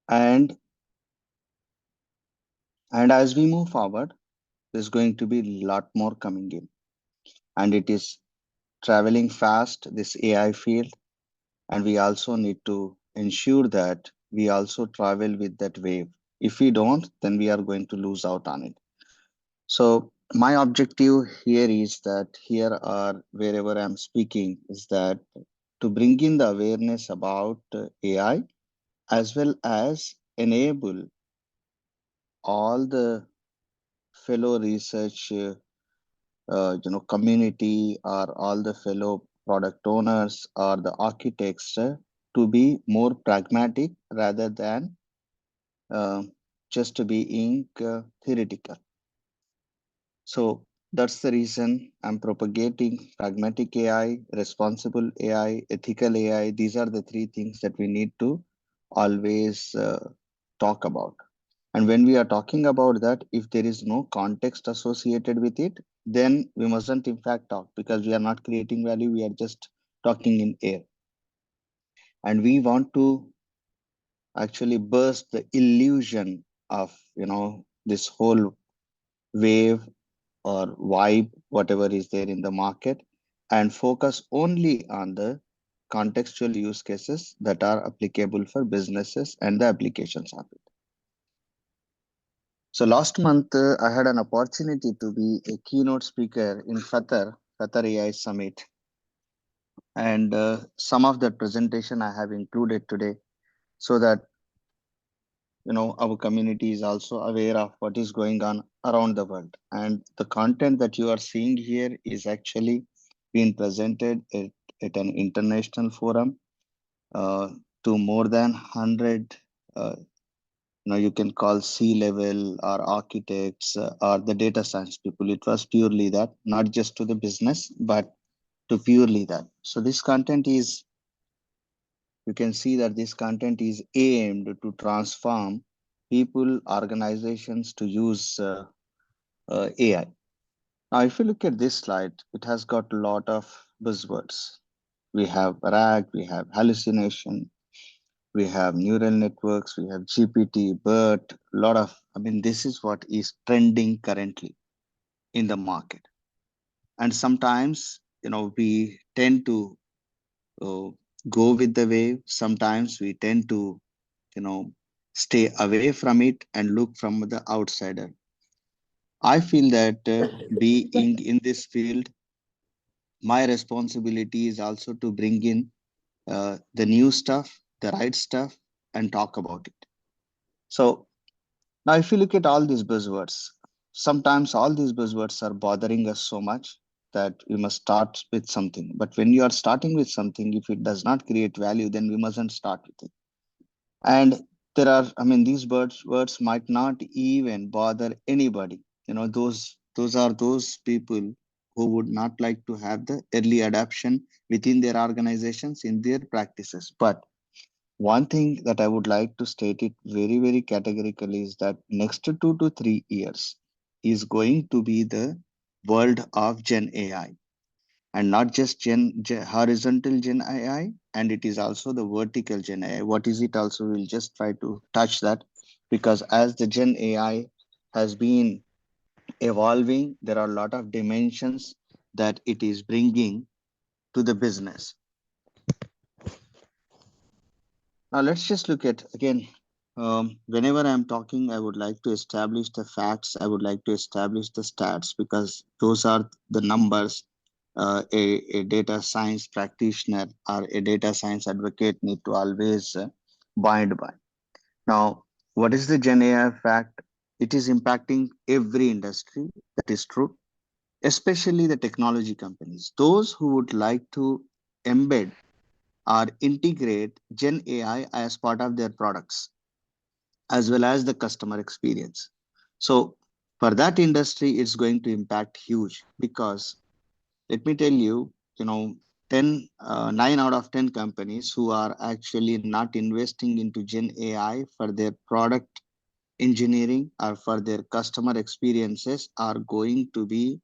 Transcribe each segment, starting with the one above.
And as we move forward, there's going to be a lot more coming in. And it is traveling fast, this AI field. And we also need to ensure that we also travel with that wave. If we don't, then we are going to lose out on it. So my objective here is that here or wherever I'm speaking is that to bring in the awareness about AI, as well as enable all the fellow research community or all the fellow product owners or the architects to be more pragmatic rather than uh, just being theoretical. So that's the reason I'm propagating pragmatic AI, responsible AI, ethical AI. These are the three things that we need to always talk about. And when we are talking about that, if there is no context associated with it, then we mustn't in fact talk because we are not creating value. We are just talking in air. And we want to actually burst the illusion of, this whole wave or vibe, whatever is there in the market, and focus only on the contextual use cases that are applicable for businesses and the applications of it. So last month, I had an opportunity to be a keynote speaker in Qatar AI Summit, and some of that presentation I have included today, so that our community is also aware of what is going on around the world. And the content that you are seeing here is actually being presented at an international forum uh, to more than 100 uh, you can call C-level or architects or the data science people. It was purely that, not just to the business, but to purely that. So this content is, you can see that this content is aimed to transform people, organizations to use AI. Now, if you look at this slide, it has got a lot of buzzwords. We have RAG, we have hallucination, we have neural networks, we have GPT, BERT, a lot of, this is what is trending currently in the market. And sometimes, we tend to uh, go with the wave. Sometimes we tend to, you know, stay away from it and look from the outsider. I feel that being in this field, my responsibility is also to bring in the new stuff, the right stuff, and talk about it. So now, if you look at all these buzzwords, sometimes all these buzzwords are bothering us so much that we must start with something. But when you are starting with something, if it does not create value, then we mustn't start with it. And there are, these words might not even bother anybody. Those are those people who would not like to have the early adoption within their organizations in their practices. But one thing that I would like to state it very, very categorically is that next 2 to 3 years is going to be the world of Gen AI, and not just horizontal Gen AI, and it is also the vertical Gen AI. What is it also? We'll just try to touch that, because as the Gen AI has been evolving, there are a lot of dimensions that it is bringing to the business. Now let's just look at again. Whenever I'm talking, I would like to establish the facts. I would like to establish the stats because those are the numbers a data science practitioner or a data science advocate need to always bind by. Now, what is the Gen AI fact? It is impacting every industry. That is true, especially the technology companies. Those who would like to embed or integrate Gen AI as part of their products as well as the customer experience. So for that industry, it's going to impact huge because let me tell you, 9 out of 10 companies who are actually not investing into Gen AI for their product engineering or for their customer experiences are going to be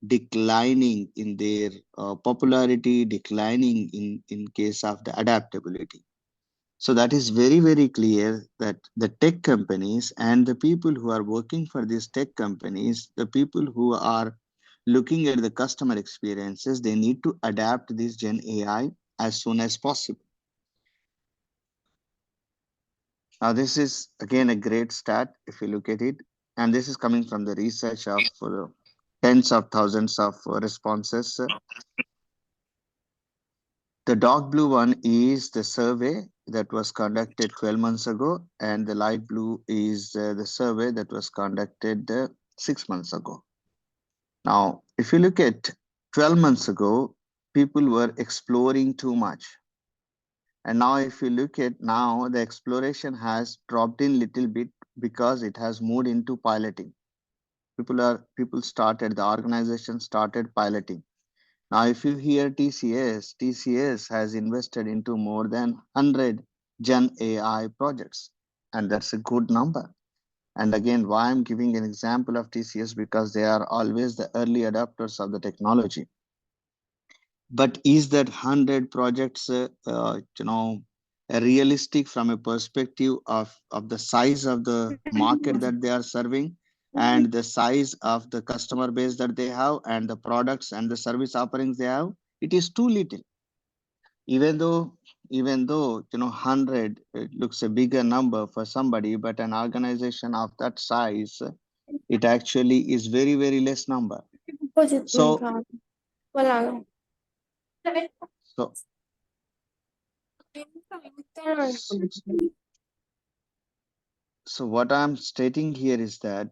declining in their popularity, declining in case of the adaptability. So that is very, very clear that the tech companies and the people who are working for these tech companies, the people who are looking at the customer experiences, they need to adapt this Gen AI as soon as possible. Now, this is again a great stat if you look at it, and this is coming from the research of tens of thousands of responses. The dark blue one is the survey that was conducted 12 months ago, and the light blue is the survey that was conducted 6 months ago. Now, if you look at 12 months ago, people were exploring too much. And now, if you look at now, the exploration has dropped in little bit because it has moved into piloting. People started, the organization started piloting. Now, if you hear TCS has invested into more than 100 Gen AI projects, and that's a good number. And again, why I'm giving an example of TCS because they are always the early adopters of the technology. But is that 100 projects, realistic from a perspective of the size of the market that they are serving and the size of the customer base that they have and the products and the service offerings they have? It is too little. Even though 100 it looks a bigger number for somebody, but an organization of that size, it actually is very, very less number. So so so what I'm stating here is that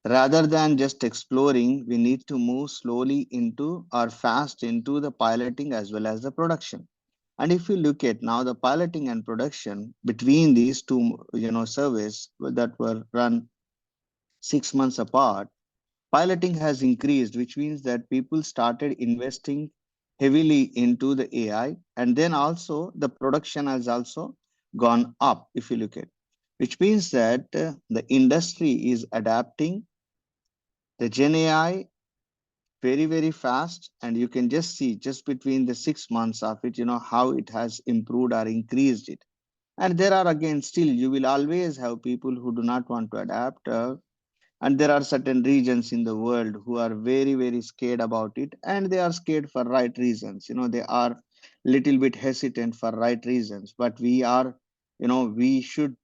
rather than just exploring, we need to move slowly into or fast into the piloting as well as the production. And if you look at now the piloting and production between these two, surveys that were run 6 months apart, piloting has increased, which means that people started investing heavily into the AI, and then also the production has also gone up. If you look at, which means that the industry is adapting the Gen AI very, very fast, and you can just see just between the 6 months of it, how it has improved or increased it. And there are again still you will always have people who do not want to adapt, and there are certain regions in the world who are very, very scared about it, and they are scared for right reasons. They are little bit hesitant for right reasons, but we should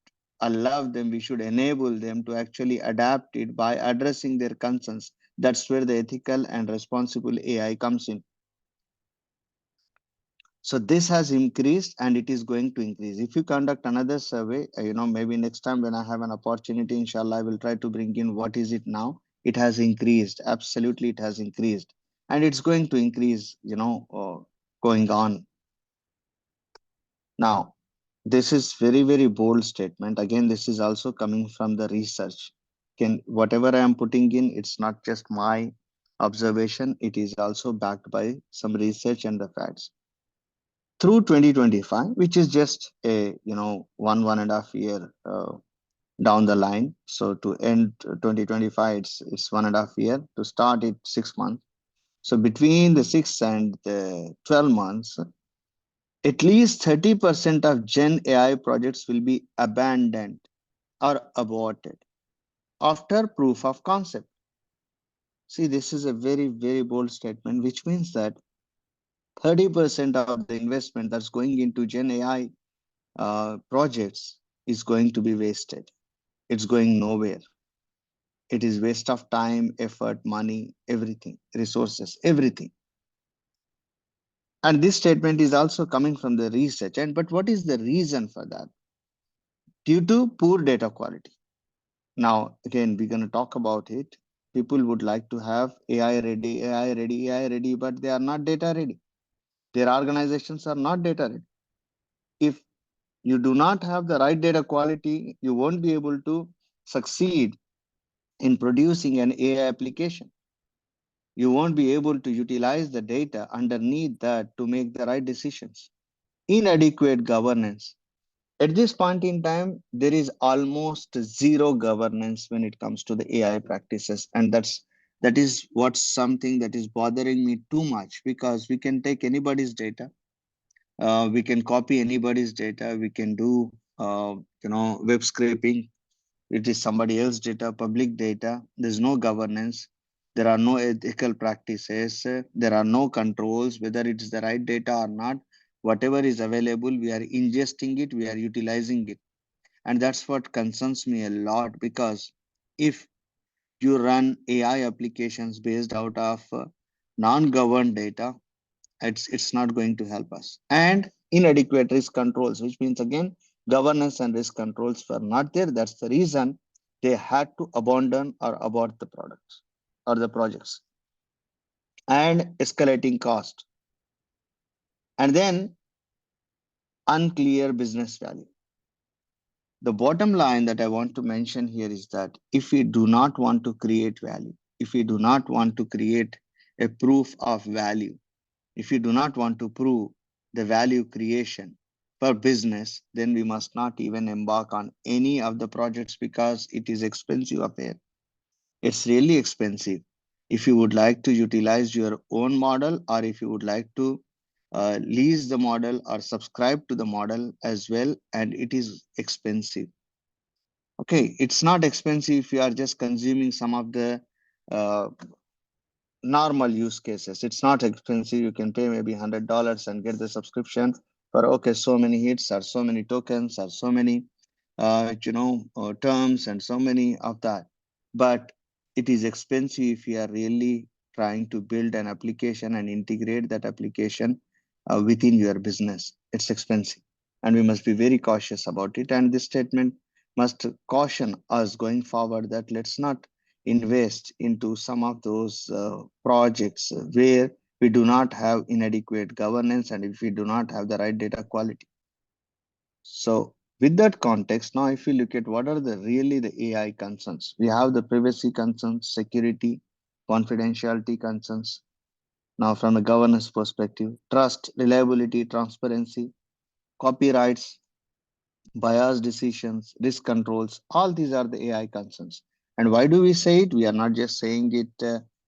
allow them, we should enable them to actually adapt it by addressing their concerns. That's where the ethical and responsible AI comes in. So this has increased and it is going to increase. If you conduct another survey, maybe next time when I have an opportunity, inshallah, I will try to bring in what is it now. It has increased. Absolutely, it has increased. And it's going to increase, going on. Now, this is very, very bold statement. Again, this is also coming from the research. Whatever I am putting in, it's not just my observation. It is also backed by some research and the facts through 2025, which is just a 1.5 year down the line. So to end 2025, it's 1.5 year. To start it 6 months. So between the 6 and the 12 months, at least 30% of Gen AI projects will be abandoned or aborted after proof of concept. See, this is a very, very bold statement, which means that 30% of the investment that's going into Gen AI projects is going to be wasted. It's going nowhere. It is waste of time, effort, money, everything, resources, everything. And this statement is also coming from the research. And but what is the reason for that? Due to poor data quality. Now, again, we're going to talk about it. People would like to have AI ready, AI ready, AI ready, but they are not data ready. Their organizations are not data ready. If you do not have the right data quality, you won't be able to succeed in producing an AI application. You won't be able to utilize the data underneath that to make the right decisions. Inadequate governance. At this point in time, there is almost zero governance when it comes to the AI practices. And that is what's something that is bothering me too much, because we can take anybody's data, We can copy anybody's data. We can do, web scraping. It is somebody else's data, public data. There's no governance. There are no ethical practices. There are no controls, whether it is the right data or not. Whatever is available, we are ingesting it, we are utilizing it. And that's what concerns me a lot, because if you run AI applications based out of non-governed data, it's not going to help us. And inadequate risk controls, which means again governance and risk controls were not there. That's the reason they had to abandon or abort the products or the projects. And escalating cost, and then unclear business value. The bottom line that I want to mention here is that if we do not want to create value, if we do not want to create a proof of value, if you do not want to prove the value creation for business, then we must not even embark on any of the projects, because it is expensive affair. It's really expensive. If you would like to utilize your own model, or if you would like to lease the model or subscribe to the model as well, and it is expensive. Okay, it's not expensive if you are just consuming some of the uh, normal use cases. It's not expensive. You can pay maybe $100 and get the subscription for, okay, so many hits or so many tokens or so many terms and so many of that. But it is expensive if you are really trying to build an application and integrate that application within your business. It's expensive, and we must be very cautious about it. And this statement must caution us going forward that let's not invest into some of those projects where we do not have inadequate governance and if we do not have the right data quality. So with that context, now if you look at what are the really the AI concerns, we have the privacy concerns, security, confidentiality concerns. Now from a governance perspective, trust, reliability, transparency, copyrights, bias decisions, risk controls, all these are the AI concerns. And why do we say it? We are not just saying it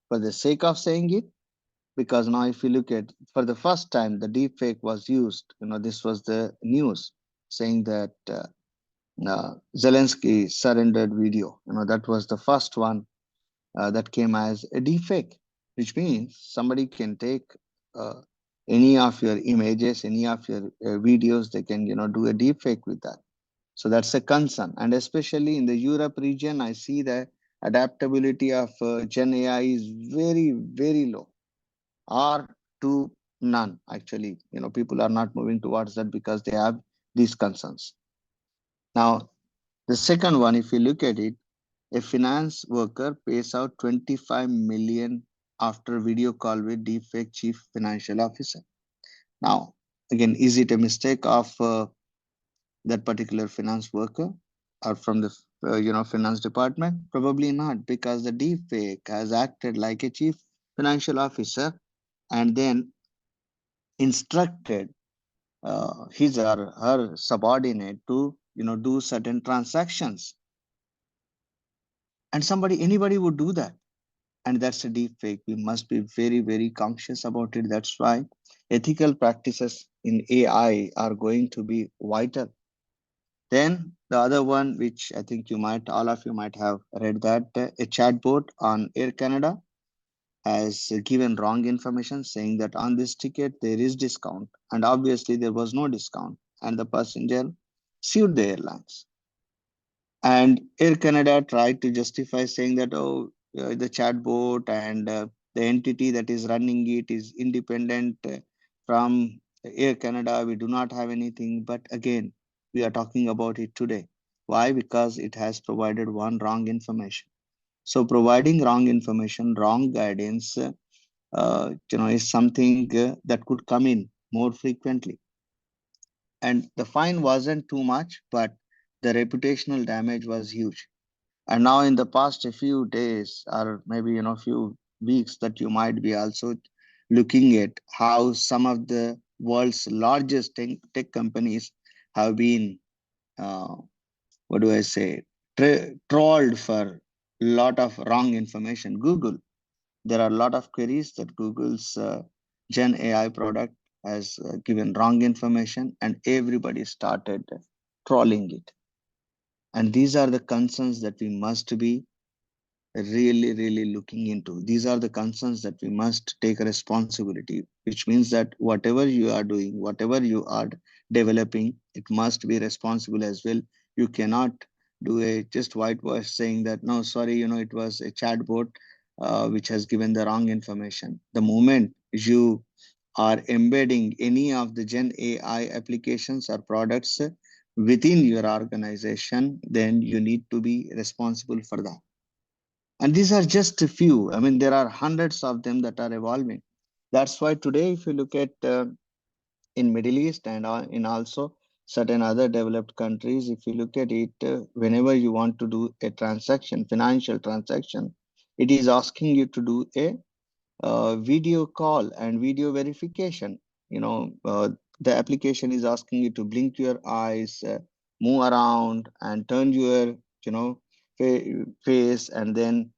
for the sake of saying it, because now if you look at, for the first time, the deepfake was used. This was the news saying that Zelensky surrendered video. That was the first one that came as a deepfake, which means somebody can take uh, any of your images, any of your videos, they can, do a deepfake with that. So that's a concern. And especially in the Europe region, I see the adaptability of Gen AI is very, very low, or to none, actually. People are not moving towards that because they have these concerns. Now, the second one, if you look at it, a finance worker pays out 25 million after video call with deepfake chief financial officer. Now, again, is it a mistake of that particular finance worker or from the finance department? Probably not, because the deepfake has acted like a chief financial officer and then instructed his or her subordinate to do certain transactions, and anybody would do that, and that's a deep fake. We must be very, very conscious about it. That's why ethical practices in AI are going to be vital. Then the other one, which I think all of you might have read, that a chatbot on Air Canada has given wrong information saying that on this ticket there is discount, and obviously there was no discount, and the passenger sued the airlines. And Air Canada tried to justify saying that, oh, the chatbot and the entity that is running it is independent from Air Canada. We do not have anything. But again, we are talking about it today. Why? Because it has provided one wrong information. So providing wrong information, wrong guidance, is something that could come in more frequently. And the fine wasn't too much, but the reputational damage was huge. And now in the past a few days, or maybe few weeks, that you might be also looking at how some of the world's largest tech companies have been what do I say, trolled for a lot of wrong information. Google, there are a lot of queries that Google's Gen AI product has given wrong information, and everybody started trolling it. And these are the concerns that we must be really looking into. These are the concerns that we must take a responsibility, which means that whatever you are doing, whatever you are developing, it must be responsible as well. You cannot do a just whitewash saying that no, sorry, it was a chatbot which has given the wrong information. The moment you are embedding any of the Gen AI applications or products within your organization, then you need to be responsible for that. And these are just a few. I mean, there are hundreds of them that are evolving. That's why today, if you look at in Middle East and in also certain other developed countries, if you look at it, whenever you want to do a transaction, financial transaction, it is asking you to do a video call and video verification. The application is asking you to blink your eyes, move around, and turn your, you know, face, and then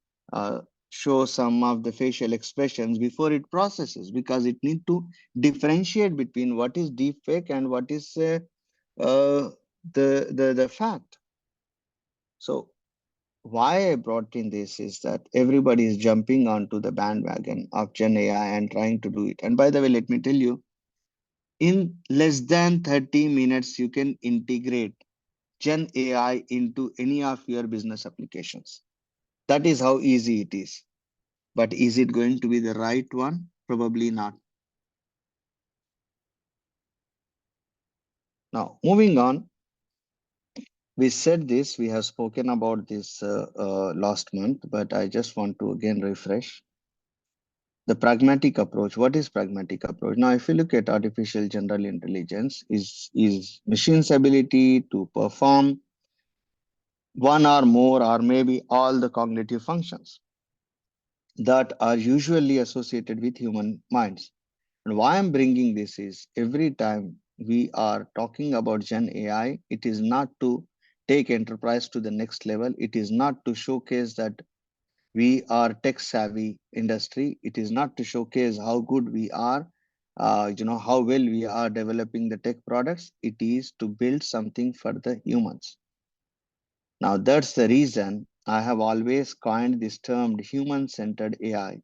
show some of the facial expressions before it processes, because it need to differentiate between what is deep fake and what is uh, the fact. So why I brought in this is that everybody is jumping onto the bandwagon of Gen AI and trying to do it. And by the way, let me tell you, in less than 30 minutes, you can integrate Gen AI into any of your business applications. That is how easy it is. But is it going to be the right one? Probably not. Now, moving on, we said this, we have spoken about this last month, but I just want to again refresh. The pragmatic approach. What is pragmatic approach? Now, if you look at artificial general intelligence, is machine's ability to perform one or more or maybe all the cognitive functions that are usually associated with human minds. And why I'm bringing this is every time we are talking about Gen AI, it is not to take enterprise to the next level. It is not to showcase that we are tech savvy industry. It is not to showcase how good we are, how well we are developing the tech products. It is to build something for the humans. Now that's the reason I have always coined this term human centered AI.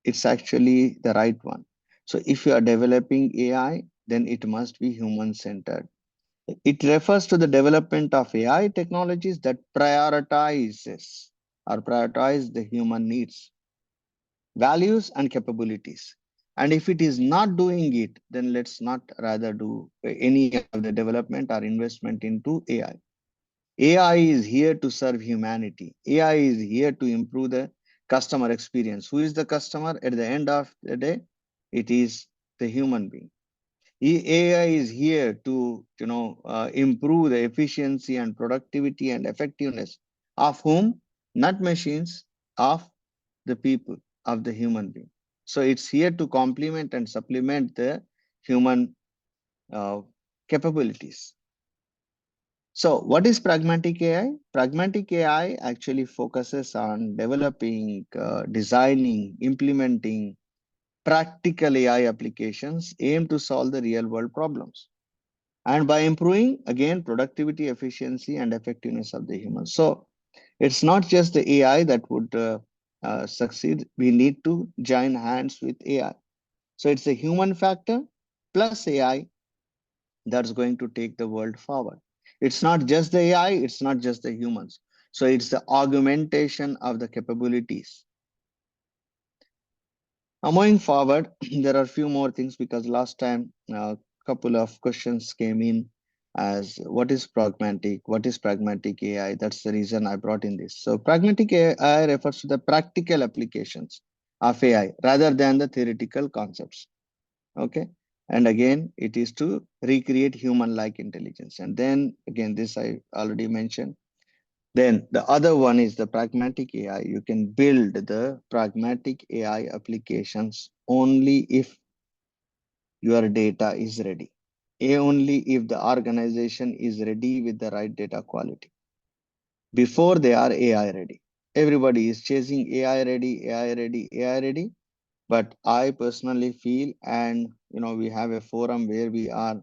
It's actually the right one. So if you are developing AI, then it must be human centered. It refers to the development of AI technologies that prioritize the human needs, values, and capabilities. And if it is not doing it, then let's not rather do any of the development or investment into AI. AI is here to serve humanity. AI is here to improve the customer experience. Who is the customer at the end of the day? It is the human being. AI is here to improve the efficiency and productivity and effectiveness of whom? Not machines, of the people, of the human being. So it's here to complement and supplement the human uh, capabilities. So what is pragmatic AI? Pragmatic AI actually focuses on developing, designing, implementing practical AI applications aimed to solve the real world problems, and by improving again productivity, efficiency, and effectiveness of the humans. So it's not just the AI that would succeed. We need to join hands with AI. So it's a human factor plus AI that's going to take the world forward. It's not just the AI, it's not just the humans. So it's the augmentation of the capabilities. Now, moving forward, there are a few more things because last time a couple of questions came in as what is pragmatic? What is pragmatic AI? That's the reason I brought in this. So pragmatic AI refers to the practical applications of AI rather than the theoretical concepts. Okay. And again, it is to recreate human-like intelligence. And then again, this I already mentioned. Then the other one is the pragmatic AI. You can build the pragmatic AI applications only if your data is ready. Only if the organization is ready with the right data quality. Before they are AI ready. Everybody is chasing AI ready, AI ready, AI ready. But I personally feel, and we have a forum where we are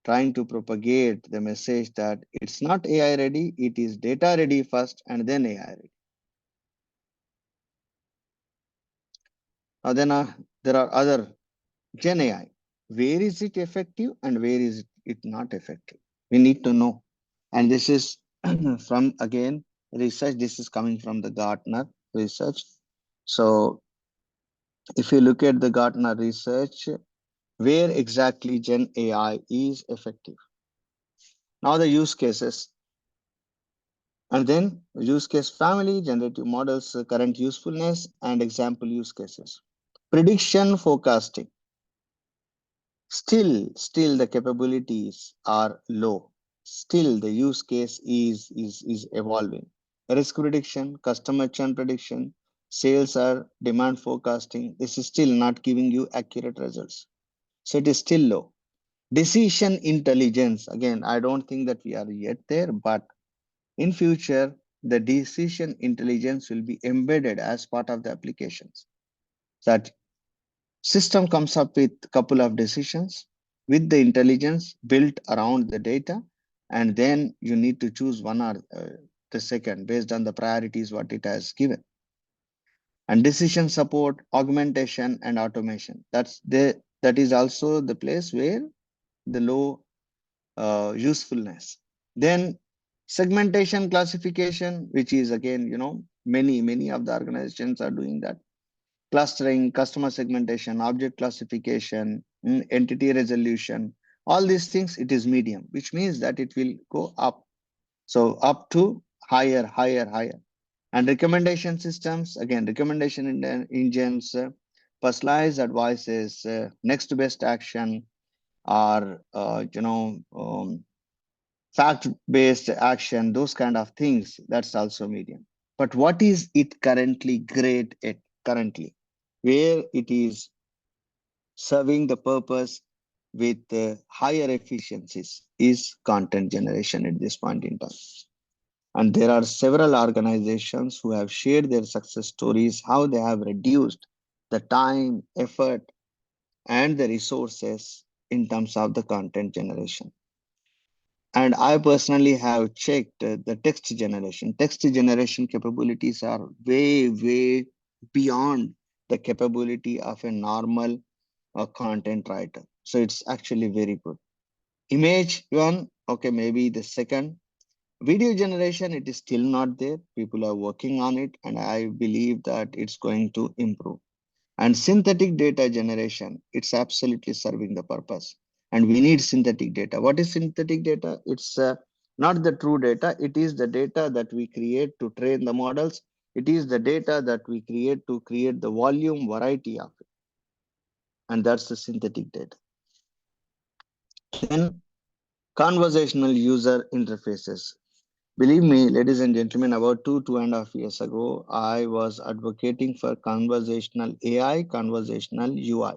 trying to propagate the message that it's not AI ready, it is data ready first and then AI ready. Now then there are other Gen AI. Where is it effective and where is it not effective? We need to know. And this is from, again, research. This is coming from the Gartner research. So if you look at the Gartner research, where exactly Gen AI is effective. Now the use cases, and then use case family, generative models, current usefulness, and example use cases. Prediction forecasting. Still the capabilities are low. Still the use case is evolving. Risk prediction, customer churn prediction, sales or demand forecasting. This is still not giving you accurate results. So it is still low. Decision intelligence. Again, I don't think that we are yet there, but in future, the decision intelligence will be embedded as part of the applications. That system comes up with a couple of decisions with the intelligence built around the data, and then you need to choose one or the second based on the priorities what it has given. And decision support, augmentation, and automation. That is also the place where the low usefulness. Then segmentation classification, which is again, many of the organizations are doing that. Clustering, customer segmentation, object classification, entity resolution, all these things, it is medium, which means that it will go up. So up to higher, higher, higher. And recommendation systems, again, recommendation engines, personalized advices, next best action, or fact-based action, those kind of things, that's also medium. But what is it currently great at currently? Where it is serving the purpose with higher efficiencies is content generation at this point in time. And there are several organizations who have shared their success stories, how they have reduced the time, effort, and the resources in terms of the content generation. And I personally have checked the text generation. Text generation capabilities are way, way beyond the capability of a normal content writer. So it's actually very good. Image one, okay, maybe the second. Video generation, it is still not there. People are working on it, and I believe that it's going to improve. And synthetic data generation, it's absolutely serving the purpose. And we need synthetic data. What is synthetic data? It's not the true data. It is the data that we create to train the models. It is the data that we create to create the volume variety of it. And that's the synthetic data. Then conversational user interfaces. Believe me, ladies and gentlemen, about 2.5 years ago, I was advocating for conversational AI, conversational UI,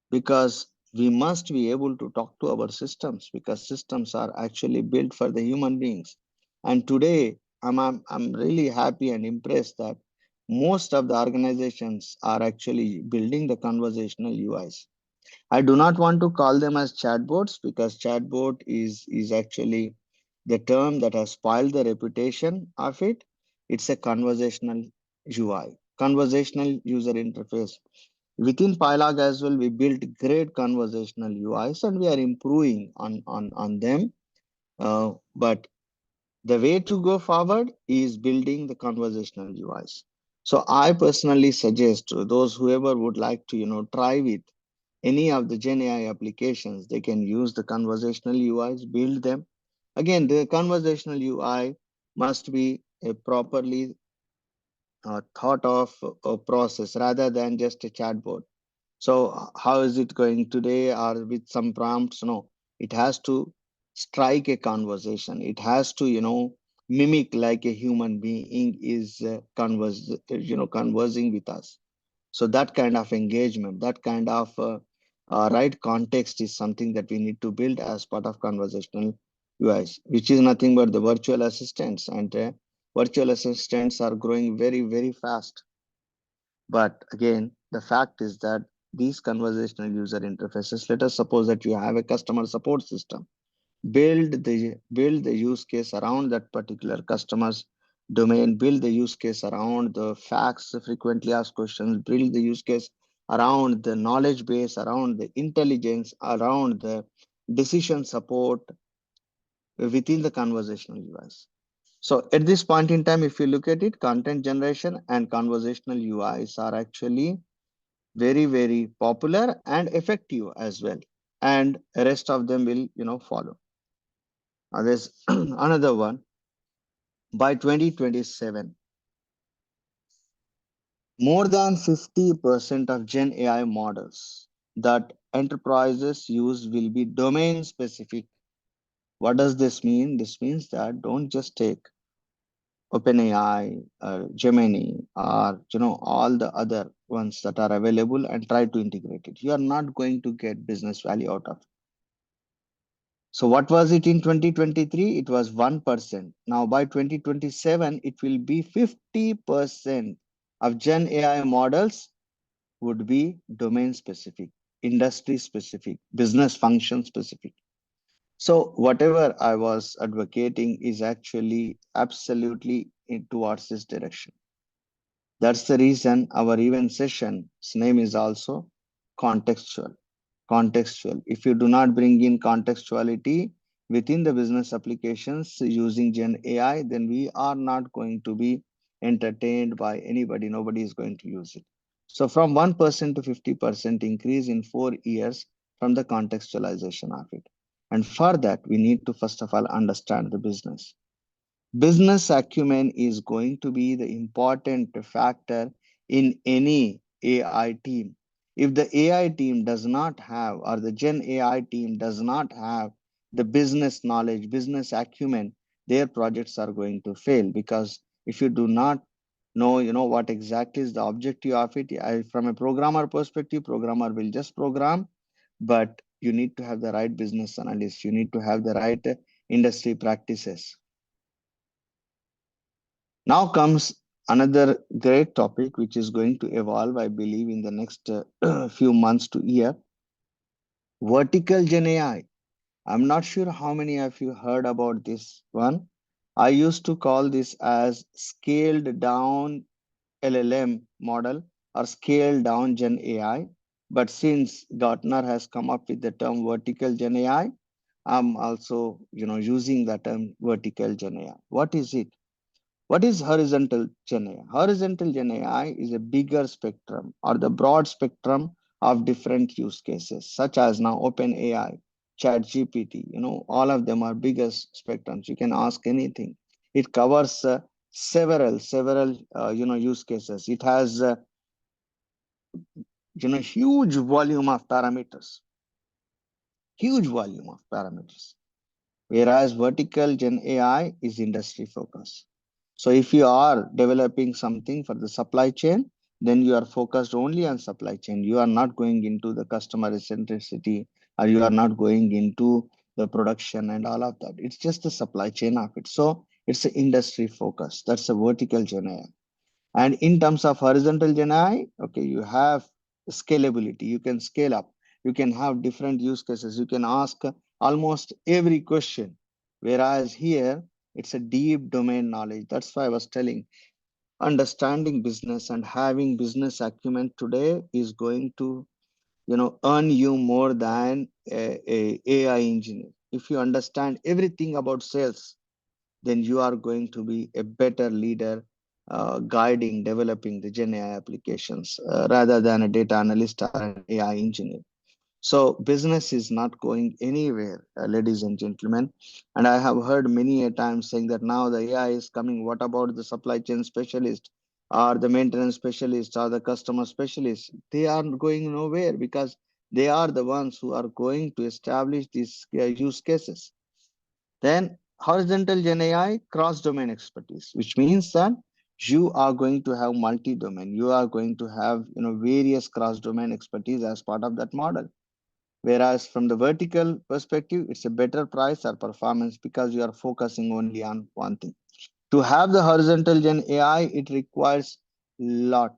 because we must be able to talk to our systems, because systems are actually built for the human beings. And today, I'm really happy and impressed that most of the organizations are actually building the conversational UIs. I do not want to call them as chatbots, because chatbot is actually the term that has spoiled the reputation of it. It's a conversational UI, conversational user interface. Within PiLog as well, we built great conversational UIs and we are improving on them. But the way to go forward is building the conversational UIs. So I personally suggest to those whoever would like to, try with any of the Gen AI applications, they can use the conversational UIs, build them. Again, the conversational UI must be a properly thought of process rather than just a chatbot. So how is it going today or with some prompts? No, it has to strike a conversation. It has to, mimic like a human being is conversing with us. So that kind of engagement, that kind of right context is something that we need to build as part of conversational UIs, which is nothing but the virtual assistants. And virtual assistants are growing very, very fast. But again, the fact is that these conversational user interfaces, let us suppose that you have a customer support system. Build the use case around that particular customer's domain, build the use case around the facts, frequently asked questions, build the use case around the knowledge base, around the intelligence, around the decision support within the conversational UIs. So at this point in time, if you look at it, content generation and conversational UIs are actually very, very popular and effective as well. And the rest of them will, follow. There's another one. By 2027, more than 50% of Gen AI models that enterprises use will be domain specific. What does this mean? This means that don't just take OpenAI, Gemini, or all the other ones that are available and try to integrate it. You are not going to get business value out of it. So what was it in 2023? It was 1%. Now by 2027, it will be 50% of Gen AI models would be domain specific, industry specific, business function specific. So whatever I was advocating is actually absolutely towards this direction. That's the reason our event session's name is also contextual. Contextual. If you do not bring in contextuality within the business applications using Gen AI, then we are not going to be entertained by anybody. Nobody is going to use it. So from 1% to 50% increase in 4 years from the contextualization of it. And for that, we need to first of all understand the business. Business acumen is going to be the important factor in any AI team. If the AI team does not have, or the Gen AI team does not have the business knowledge, business acumen, their projects are going to fail. Because if you do not know, what exactly is the objective of it, from a programmer perspective, programmer will just program, but you need to have the right business analyst. You need to have the right industry practices. Now comes another great topic which is going to evolve, I believe, in the next few months to year. Vertical Gen AI. I'm not sure how many of you heard about this one. I used to call this as scaled down LLM model or scaled down Gen AI. But since Gartner has come up with the term vertical Gen AI, I'm also using the term vertical Gen AI. What is it? What is horizontal Gen AI? Horizontal Gen AI is a bigger spectrum or the broad spectrum of different use cases, such as now OpenAI, ChatGPT. All of them are bigger spectrums. You can ask anything. It covers several use cases. It has huge volume of parameters, huge volume of parameters. Whereas vertical Gen AI is industry focused. So if you are developing something for the supply chain, then you are focused only on supply chain. You are not going into the customer centricity, or you are not going into the production and all of that. It's just the supply chain of it. So it's an industry focus. That's a vertical Gen AI. And in terms of horizontal Gen AI, okay, you have scalability. You can scale up. You can have different use cases. You can ask almost every question. Whereas here, it's a deep domain knowledge. That's why I was telling, understanding business and having business acumen today is going to, earn you more than a AI engineer. If you understand everything about sales, then you are going to be a better leader, guiding, developing the Gen AI applications rather than a data analyst or an AI engineer. So business is not going anywhere, ladies and gentlemen. And I have heard many a time saying that now the AI is coming. What about the supply chain specialist or the maintenance specialist or the customer specialist? They are going nowhere because they are the ones who are going to establish these use cases. Then horizontal Gen AI, cross-domain expertise, which means that you are going to have multi-domain. You are going to have various cross-domain expertise as part of that model. Whereas from the vertical perspective, it's a better price or performance because you are focusing only on one thing. To have the horizontal Gen AI, it requires lot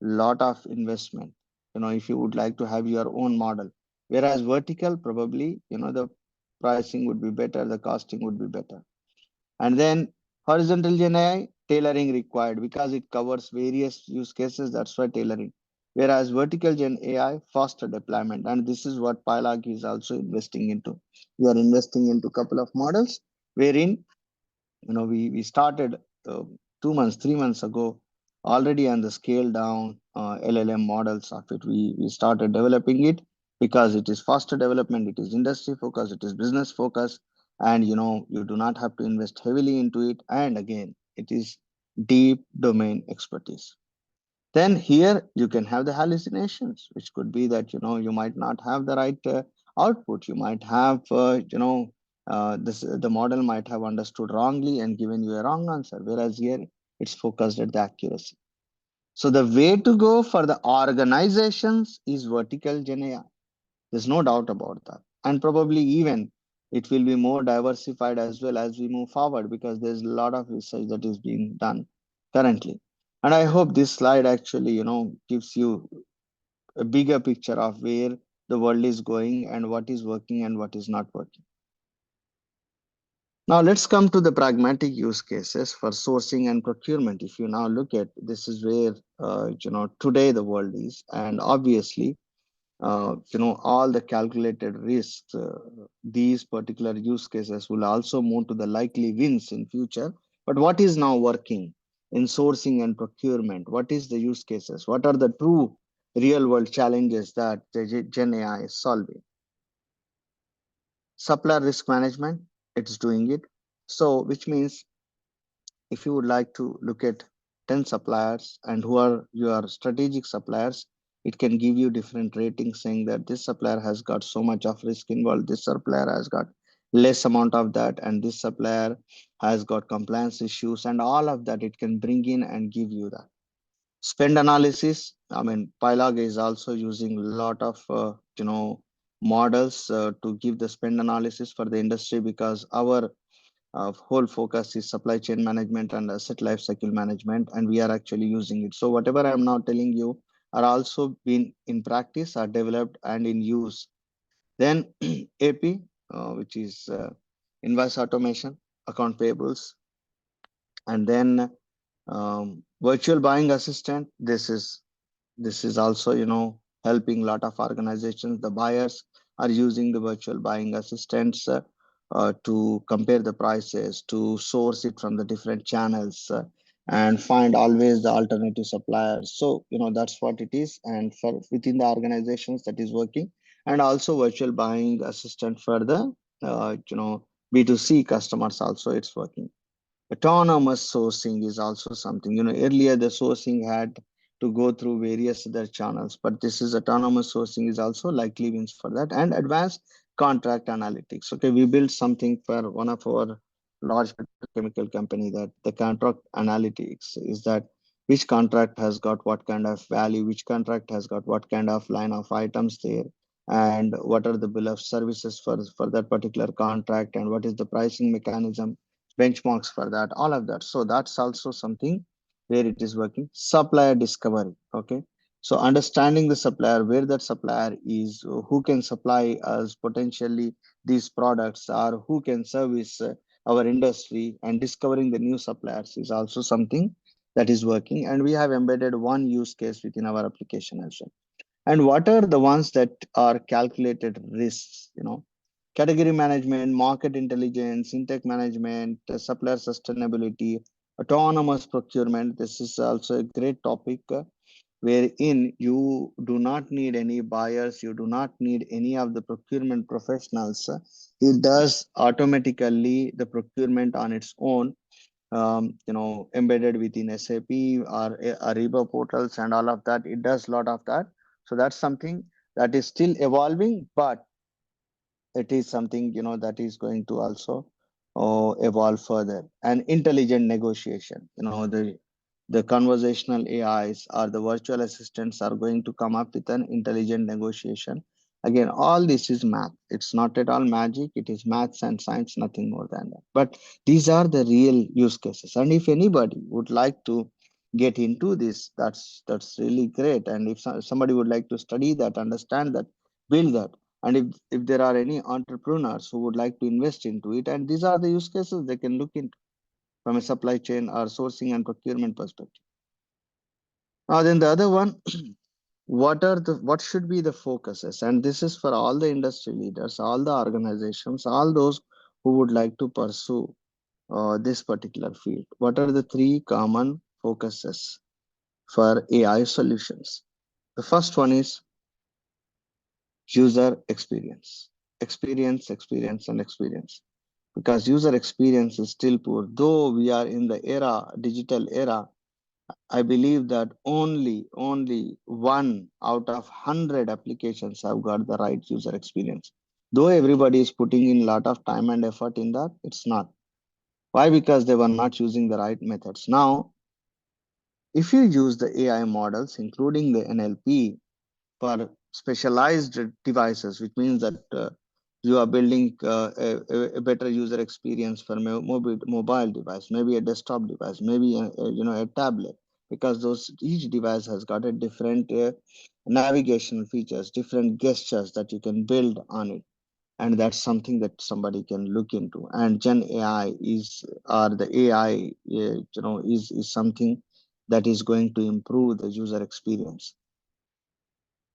lot of investment, if you would like to have your own model. Whereas vertical, probably, the pricing would be better, the costing would be better. And then horizontal Gen AI, tailoring required because it covers various use cases. That's why tailoring. Whereas vertical Gen AI, faster deployment. And this is what PiLog is also investing into. We are investing into a couple of models wherein, we started 2 months, 3 months ago already on the scale down LLM models of it. We started developing it because it is faster development, it is industry focused, it is business focused, and you do not have to invest heavily into it. And again, it is deep domain expertise. Then here you can have the hallucinations, which could be that you might not have the right output. You might have this the model might have understood wrongly and given you a wrong answer, whereas here it's focused at the accuracy. So the way to go for the organizations is vertical Gen AI. There's no doubt about that. And probably even it will be more diversified as well as we move forward, because there's a lot of research that is being done currently. And I hope this slide actually, gives you a bigger picture of where the world is going and what is working and what is not working. Now let's come to the pragmatic use cases for sourcing and procurement. If you now look at, this is where today the world is, and obviously all the calculated risks, these particular use cases will also move to the likely wins in future. But what is now working in sourcing and procurement? What is the use cases? What are the true real world challenges that the Gen AI is solving? Supplier risk management, it's doing it. So, which means if you would like to look at 10 suppliers and who are your strategic suppliers, it can give you different ratings saying that this supplier has got so much of risk involved, this supplier has got less amount of that, and this supplier has got compliance issues, and all of that it can bring in and give you that. Spend analysis, I mean, PiLog is also using a lot of models to give the spend analysis for the industry, because our whole focus is supply chain management and asset lifecycle management, and we are actually using it. So whatever I'm now telling you are also been in practice, are developed and in use. Then AP, which is invoice automation, account payables, and then virtual buying assistant. This is also helping a lot of organizations. The buyers are using the virtual buying assistants to compare the prices, to source it from the different channels, and find always the alternative suppliers. So that's what it is, and for within the organizations that is working. And also virtual buying assistant for the B2C customers also, it's working. Autonomous sourcing is also something. Earlier the sourcing had to go through various other channels, but this is autonomous sourcing is also likely wins for that. And advanced contract analytics. Okay, we built something for one of our large chemical company, that the contract analytics is that which contract has got what kind of value, which contract has got what kind of line of items there, and what are the bill of services for that particular contract, and what is the pricing mechanism, benchmarks for that, all of that. So that's also something where it is working. Supplier discovery. Okay. So understanding the supplier, where that supplier is, who can supply us potentially these products, or who can service our industry, and discovering the new suppliers is also something that is working. And we have embedded one use case within our application as well. And what are the ones that are calculated risks? Category management, market intelligence, intake management, supplier sustainability, autonomous procurement. This is also a great topic, wherein you do not need any buyers, you do not need any of the procurement professionals. It does automatically the procurement on its own, embedded within SAP or Ariba portals and all of that. It does a lot of that. So that's something that is still evolving, but it is something that is going to also evolve further. And intelligent negotiation, the conversational AIs or the virtual assistants are going to come up with an intelligent negotiation. Again, all this is math. It's not at all magic. It is maths and science, nothing more than that. But these are the real use cases. And if anybody would like to get into this, that's really great. And if somebody would like to study that, understand that, build that, and if there are any entrepreneurs who would like to invest into it, and these are the use cases they can look into from a supply chain or sourcing and procurement perspective. Now then the other one, what should be the focuses, and this is for all the industry leaders, all the organizations, all those who would like to pursue this particular field. What are the three common focuses for AI solutions? The first one is user experience. Experience, and experience. Because user experience is still poor. Though we are in the digital era, I believe that only one out of 100 applications have got the right user experience. Though everybody is putting in a lot of time and effort in that, it's not. Why? Because they were not using the right methods. Now, if you use the AI models, including the NLP, for specialized devices, which means that you are building a better user experience for mobile device, maybe a desktop device, maybe a tablet, because those each device has got a different navigational features, different gestures that you can build on it, and that's something that somebody can look into. And Gen AI is, or the AI, is something that is going to improve the user experience.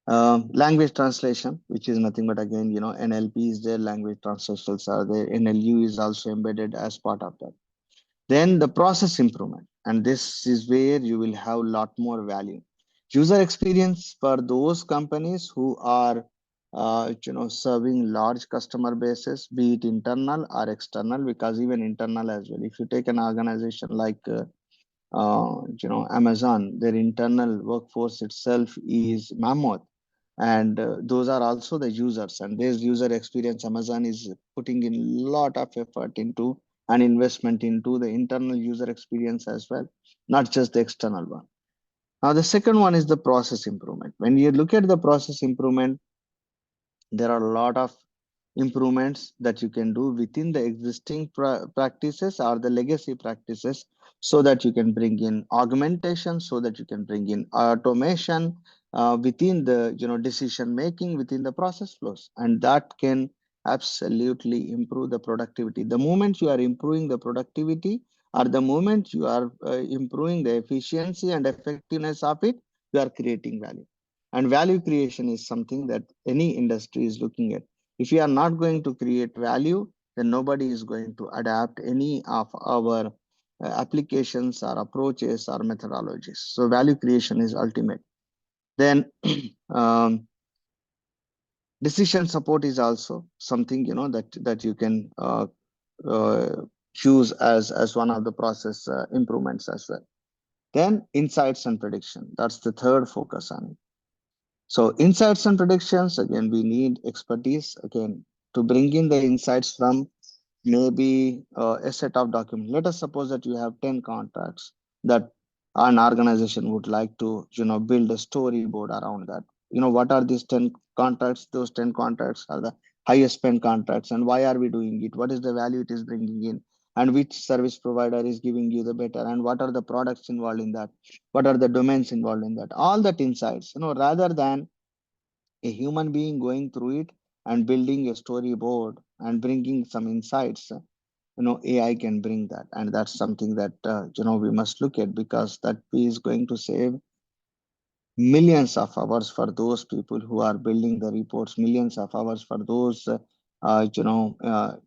Language translation, which is nothing but again, NLP is there, language translations are there, NLU is also embedded as part of that. Then the process improvement, and this is where you will have a lot more value. User experience for those companies who are, serving large customer bases, be it internal or external, because even internal as well. If you take an organization like Amazon, their internal workforce itself is mammoth, and those are also the users. And this user experience, Amazon is putting in a lot of effort into an investment into the internal user experience as well, not just the external one. Now, the second one is the process improvement. When you look at the process improvement, there are a lot of improvements that you can do within the existing practices or the legacy practices, so that you can bring in augmentation, so that you can bring in automation within the decision making within the process flows, and that can absolutely improve the productivity. The moment you are improving the productivity, or the moment you are improving the efficiency and effectiveness of it, you are creating value. And value creation is something that any industry is looking at. If you are not going to create value, then nobody is going to adapt any of our applications or approaches or methodologies. So value creation is ultimate. Then um, decision support is also something that you can uh, choose as one of the process improvements as well. Then insights and prediction. That's the third focus on it. So insights and predictions, again, we need expertise again to bring in the insights from maybe a set of documents. Let us suppose that you have 10 contracts that an organization would like to, build a storyboard around that. What are these 10 contracts? Those 10 contracts are the highest spend contracts, and why are we doing it? What is the value it is bringing in? And which service provider is giving you the better? And what are the products involved in that? What are the domains involved in that? All that insights, rather than a human being going through it and building a storyboard and bringing some insights, AI can bring that. And that's something that we must look at, because that is going to save millions of hours for those people who are building the reports, millions of hours for those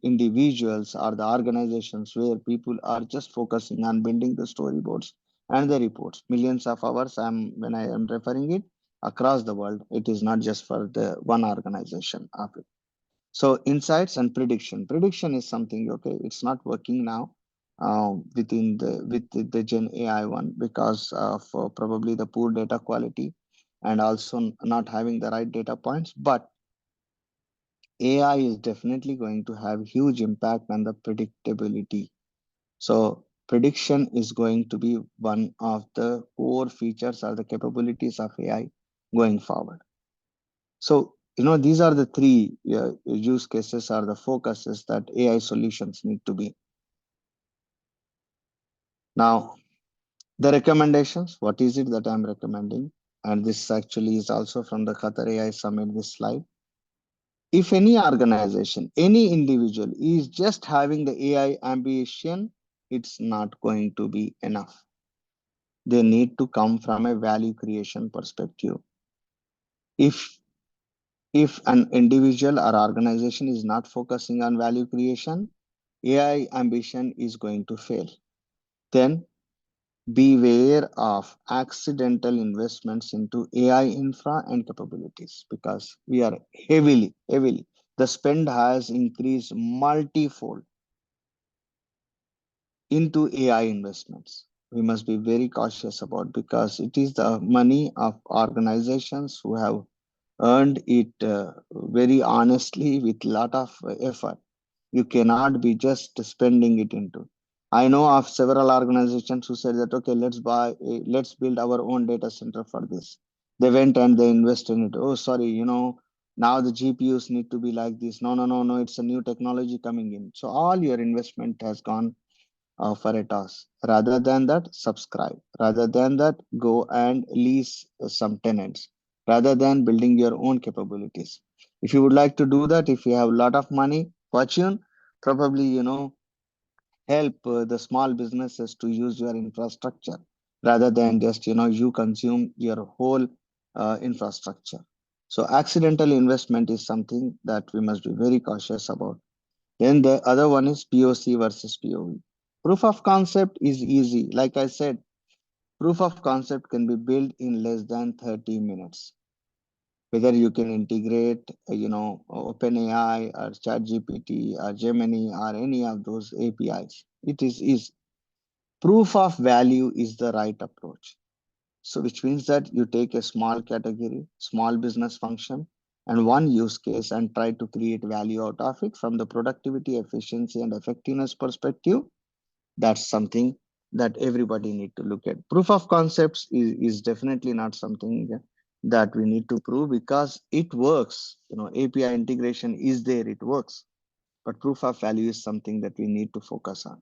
individuals or the organizations where people are just focusing on building the storyboards and the reports. Millions of hours, when I am referring it across the world, it is not just for the one organization of it. So insights and prediction. Prediction is something, okay, it's not working now with the Gen AI one, because of probably the poor data quality, and also not having the right data points. But AI is definitely going to have huge impact on the predictability. So prediction is going to be one of the core features or the capabilities of AI going forward. So, these are the three use cases or the focuses that AI solutions need to be. Now, The recommendations, what is it that I'm recommending? And this actually is also from the Qatar AI Summit, this slide. If any organization, any individual is just having the AI ambition, it's not going to be enough. They need to come from a value creation perspective. If if an individual or organization is not focusing on value creation, AI ambition is going to fail. Then beware of accidental investments into AI infra and capabilities because we are heavily, the spend has increased multifold into AI investments. We must be very cautious about because it is the money of organizations who have earned it very honestly with lot of effort. You cannot be just spending it into. I know of several organizations who said that okay, let's build our own data center for this. They went and they invested in it. Oh, sorry, now the GPUs need to be like this. No, it's a new technology coming in. So all your investment has gone for a toss. Rather than that, subscribe. Rather than that, go and lease some tenants. Rather than building your own capabilities. If you would like to do that, if you have a lot of money, fortune, probably help the small businesses to use your infrastructure rather than just you consume your whole infrastructure. So accidental investment is something that we must be very cautious about. Then the other one is POC versus POV. Proof of concept is easy. Like I said, proof of concept can be built in less than 30 minutes. Whether you can integrate, OpenAI or ChatGPT or Gemini or any of those APIs. It is easy. Proof of value is the right approach. So which means that you take a small category, small business function, and one use case and try to create value out of it from the productivity, efficiency, and effectiveness perspective. That's something that everybody need to look at. Proof of concepts is definitely not something that we need to prove because it works. API integration is there, it works. But proof of value is something that we need to focus on.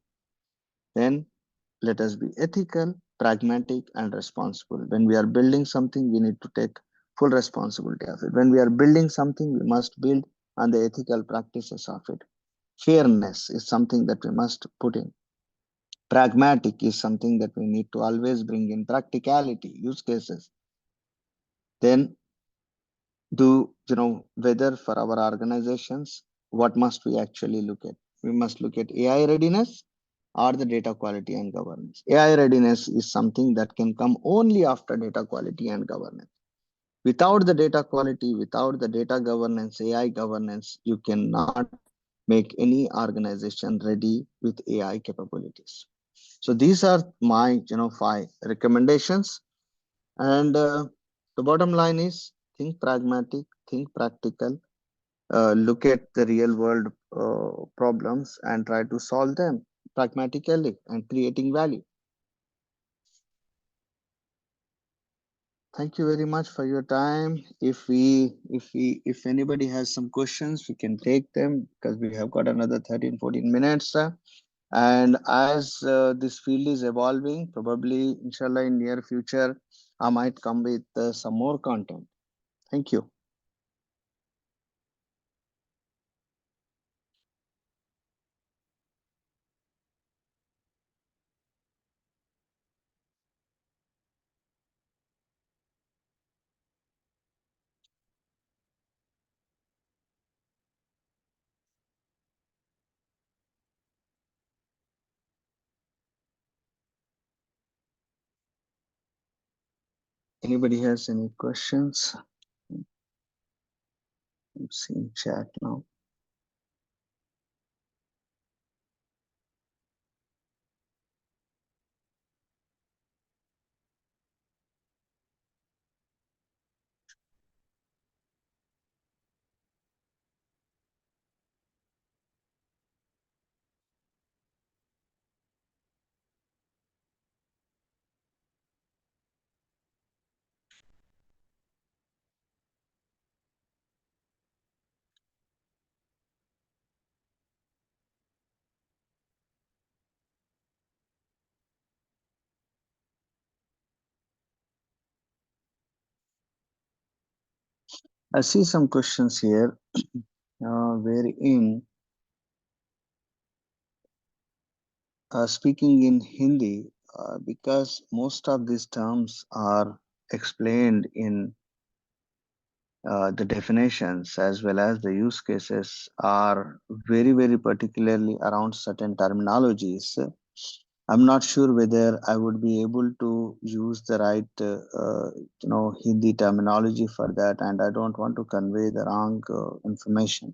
Then let us be ethical, pragmatic, and responsible. When we are building something, we need to take full responsibility of it. When we are building something, we must build on the ethical practices of it. Fairness is something that we must put in. Pragmatic is something that we need to always bring in. Practicality, use cases. Then whether for our organizations, what must we actually look at? We must look at AI readiness or the data quality and governance. AI readiness is something that can come only after data quality and governance. Without the data quality, without the data governance, AI governance, you cannot make any organization ready with AI capabilities. So these are my 5 recommendations. And the bottom line is think pragmatic, think practical, look at the real world problems and try to solve them pragmatically and creating value. Thank you very much for your time. If anybody has some questions, we can take them because we have got another 13, 14 minutes. And as this field is evolving, probably inshallah in near future, I might come with some more content. Thank you. Anybody has any questions? I'm seeing chat now. I see some questions here, wherein speaking in Hindi, because most of these terms are explained in the definitions as well as the use cases are very, very particularly around certain terminologies. I'm not sure whether I would be able to use the right, Hindi terminology for that, and I don't want to convey the wrong information.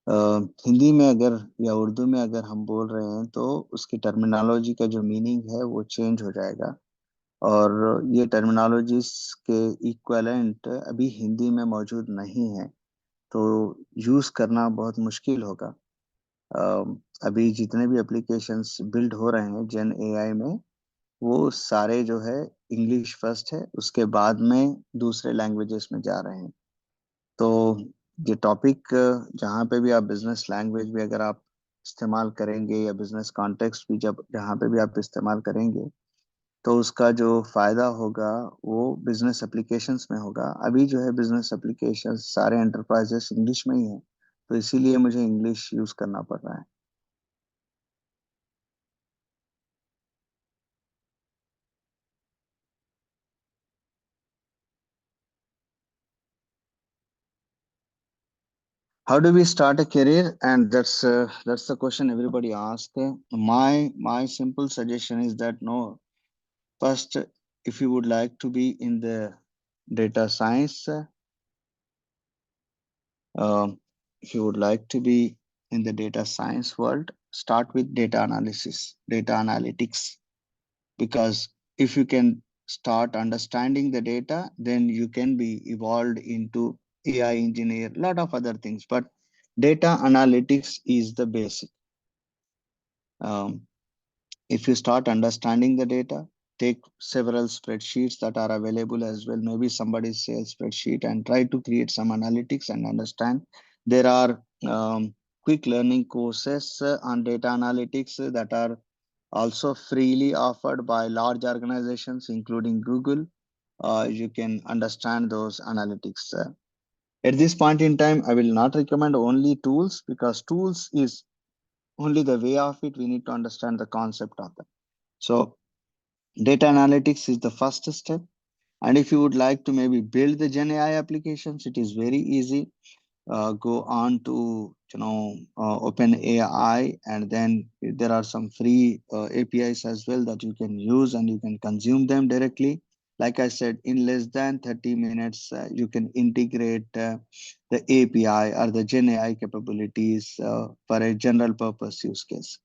Hindi में अगर या उर्दू में अगर हम बोल रहे हैं तो उसकी टर्मिनोलॉजी का जो मीनिंग है वो चेंज हो जाएगा और ये टर्मिनोलॉजीज के इक्विवेलेंट अभी हिंदी में मौजूद नहीं है तो यूज करना बहुत मुश्किल होगा। अभी जितने भी एप्लीकेशंस बिल्ड हो रहे हैं जेन एआई में वो सारे जो है इंग्लिश फर्स्ट है उसके बाद में दूसरे लैंग्वेजेस में जा रहे हैं। तो ये टॉपिक जहाँ पे भी आप बिजनेस लैंग्वेज भी अगर आप इस्तेमाल करेंगे या बिजनेस कॉन्टेक्स्ट भी जब जहाँ पे भी आप इस्तेमाल करेंगे तो उसका जो फायदा होगा वो बिजनेस एप्लीकेशंस में होगा। अभी जो है बिजनेस एप्लीकेशंस सारे एंटरप्राइजेस इंग्लिश में ही है तो इसीलिए मुझे इंग्लिश यूज करना पड़ रहा है। How do we start a career? And that's the question everybody asks. My simple suggestion is that no, first, if you would like to be in the data science, um, if you would like to be in the data science world, start with data analysis, data analytics, because if you can start understanding the data, then you can be evolved into AI engineer, lot of other things. But data analytics is the basic. Um, if you start understanding the data, take several spreadsheets that are available as well, maybe somebody's sales spreadsheet, and try to create some analytics and understand. There are quick learning courses on data analytics that are also freely offered by large organizations, including Google. You can understand those analytics. At this point in time, I will not recommend only tools because tools is only the way of it. We need to understand the concept of them. So data analytics is the first step. And if you would like to maybe build the Gen AI applications, it is very easy. Go on to Open AI, and then there are some free APIs as well that you can use and you can consume them directly. Like I said, in less than 30 minutes, you can integrate the API or the Gen AI capabilities for a general purpose use case.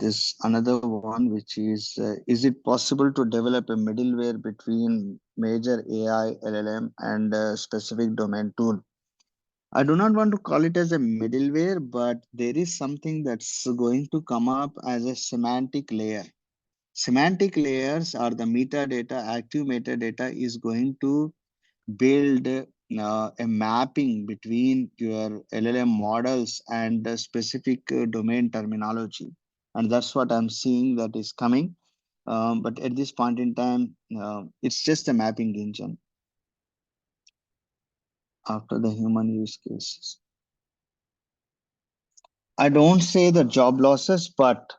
This another one, which is it possible to develop a middleware between major AI, LLM, and a specific domain tool? I do not want to call it as a middleware, but there is something that's going to come up as a semantic layer. Semantic layers are the metadata, active metadata is going to build a mapping between your LLM models and the specific domain terminology. And that's what I'm seeing that is coming. But at this point in time, it's just a mapping engine after the human use cases. I don't say the job losses, but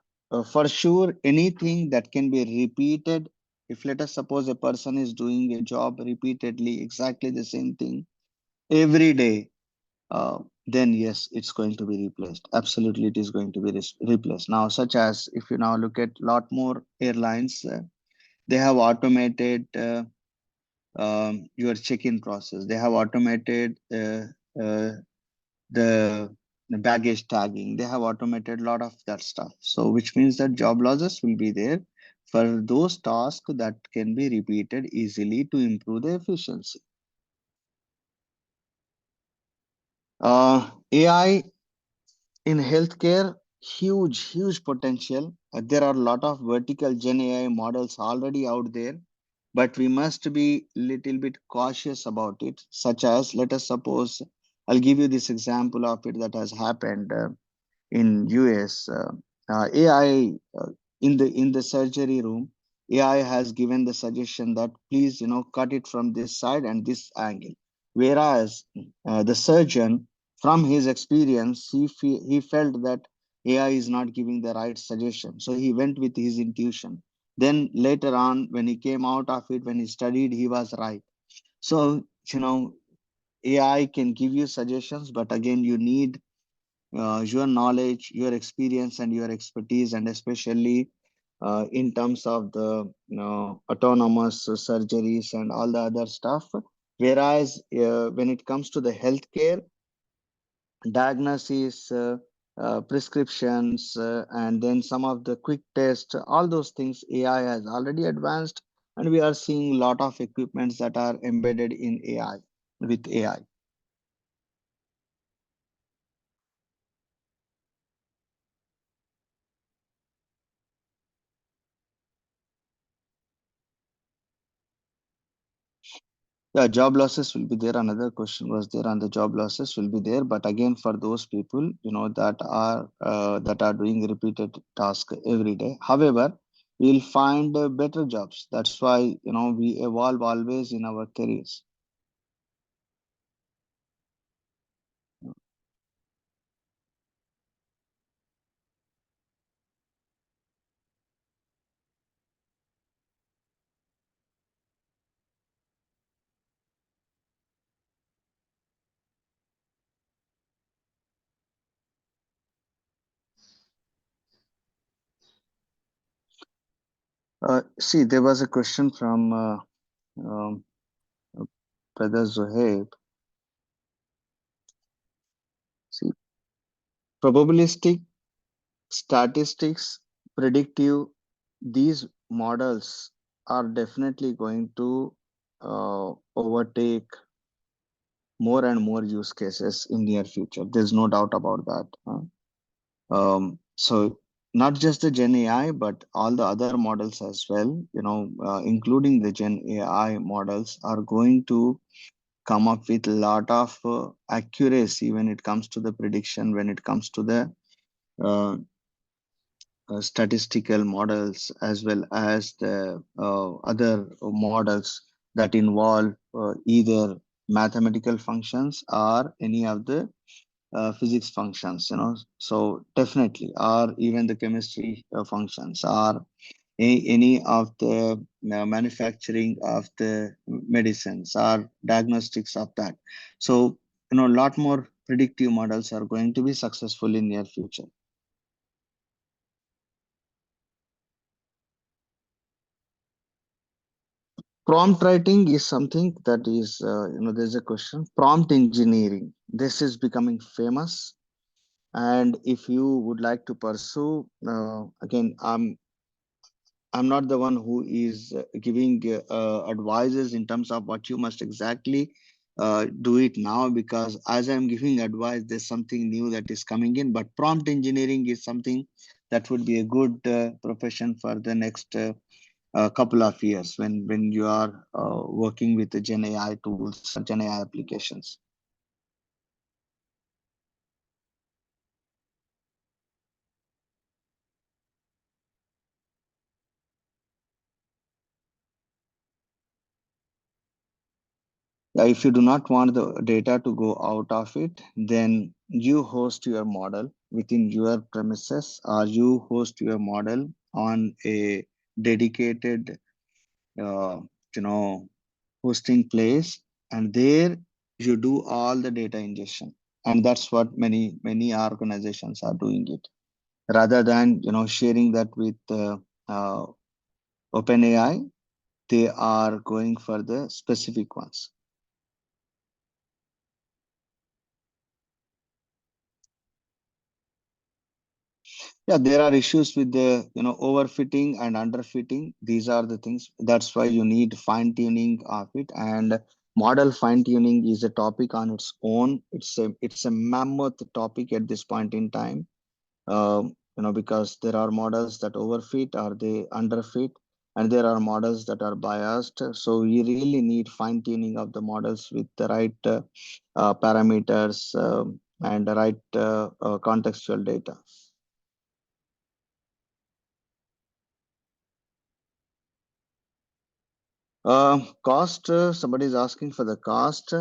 for sure, anything that can be repeated. If let us suppose a person is doing a job repeatedly, exactly the same thing every day, then yes, it's going to be replaced. Absolutely, it is going to be replaced. Now, such as if you now look at a lot more airlines, they have automated your check-in process. They have automated uh, the baggage tagging. They have automated a lot of that stuff. So, which means that job losses will be there for those tasks that can be repeated easily to improve the efficiency. AI in healthcare, huge potential. There are a lot of vertical Gen AI models already out there, but we must be little bit cautious about it. Such as, let us suppose, I'll give you this example of it that has happened in US. AI in the surgery room. AI has given the suggestion that please, cut it from this side and this angle. Whereas the surgeon, from his experience, he felt that AI is not giving the right suggestion. So he went with his intuition. Then later on, when he came out of it, when he studied, he was right. So, AI can give you suggestions, but again, you need your knowledge, your experience, and your expertise, and especially in terms of the autonomous surgeries and all the other stuff. Whereas when it comes to the healthcare, diagnosis, prescriptions, and then some of the quick tests, all those things, AI has already advanced, and we are seeing a lot of equipments that are embedded in AI with AI. Yeah, job losses will be there. Another question was there on the job losses will be there, but again, for those people, that are doing repeated task every day. However, we'll find better jobs. That's why we evolve always in our careers. See, there was a question from um, Brother Zohaib. See, probabilistic, statistics, predictive, these models are definitely going to overtake more and more use cases in near future. There's no doubt about that. So not just the Gen AI, but all the other models as well, including the Gen AI models are going to come up with a lot of accuracy when it comes to the prediction, when it comes to the uh, statistical models, as well as the other models that involve either mathematical functions or any of the physics functions, so definitely, or even the chemistry functions, or any of the manufacturing of the medicines or diagnostics of that. So a lot more predictive models are going to be successful in near future. Prompt writing is something that is, there's a question. Prompt engineering. This is becoming famous. And if you would like to pursue, again, I'm not the one who is giving advices in terms of what you must exactly do it now, because as I'm giving advice, there's something new that is coming in. But prompt engineering is something that would be a good profession for the next couple of years when you are working with the Gen AI tools or Gen AI applications. If you do not want the data to go out of it, then you host your model within your premises, or you host your model on a dedicated, uh, you know, hosting place, and there you do all the data ingestion. And that's what many organizations are doing it, rather than sharing that with uh, OpenAI. They are going for the specific ones. Yeah, there are issues with the overfitting and underfitting. These are the things. That's why you need fine tuning of it. And model fine tuning is a topic on its own. It's a mammoth topic at this point in time. Because there are models that overfit or they underfit, and there are models that are biased. So you really need fine tuning of the models with the right parameters, and the right contextual data. Cost, somebody is asking for the cost.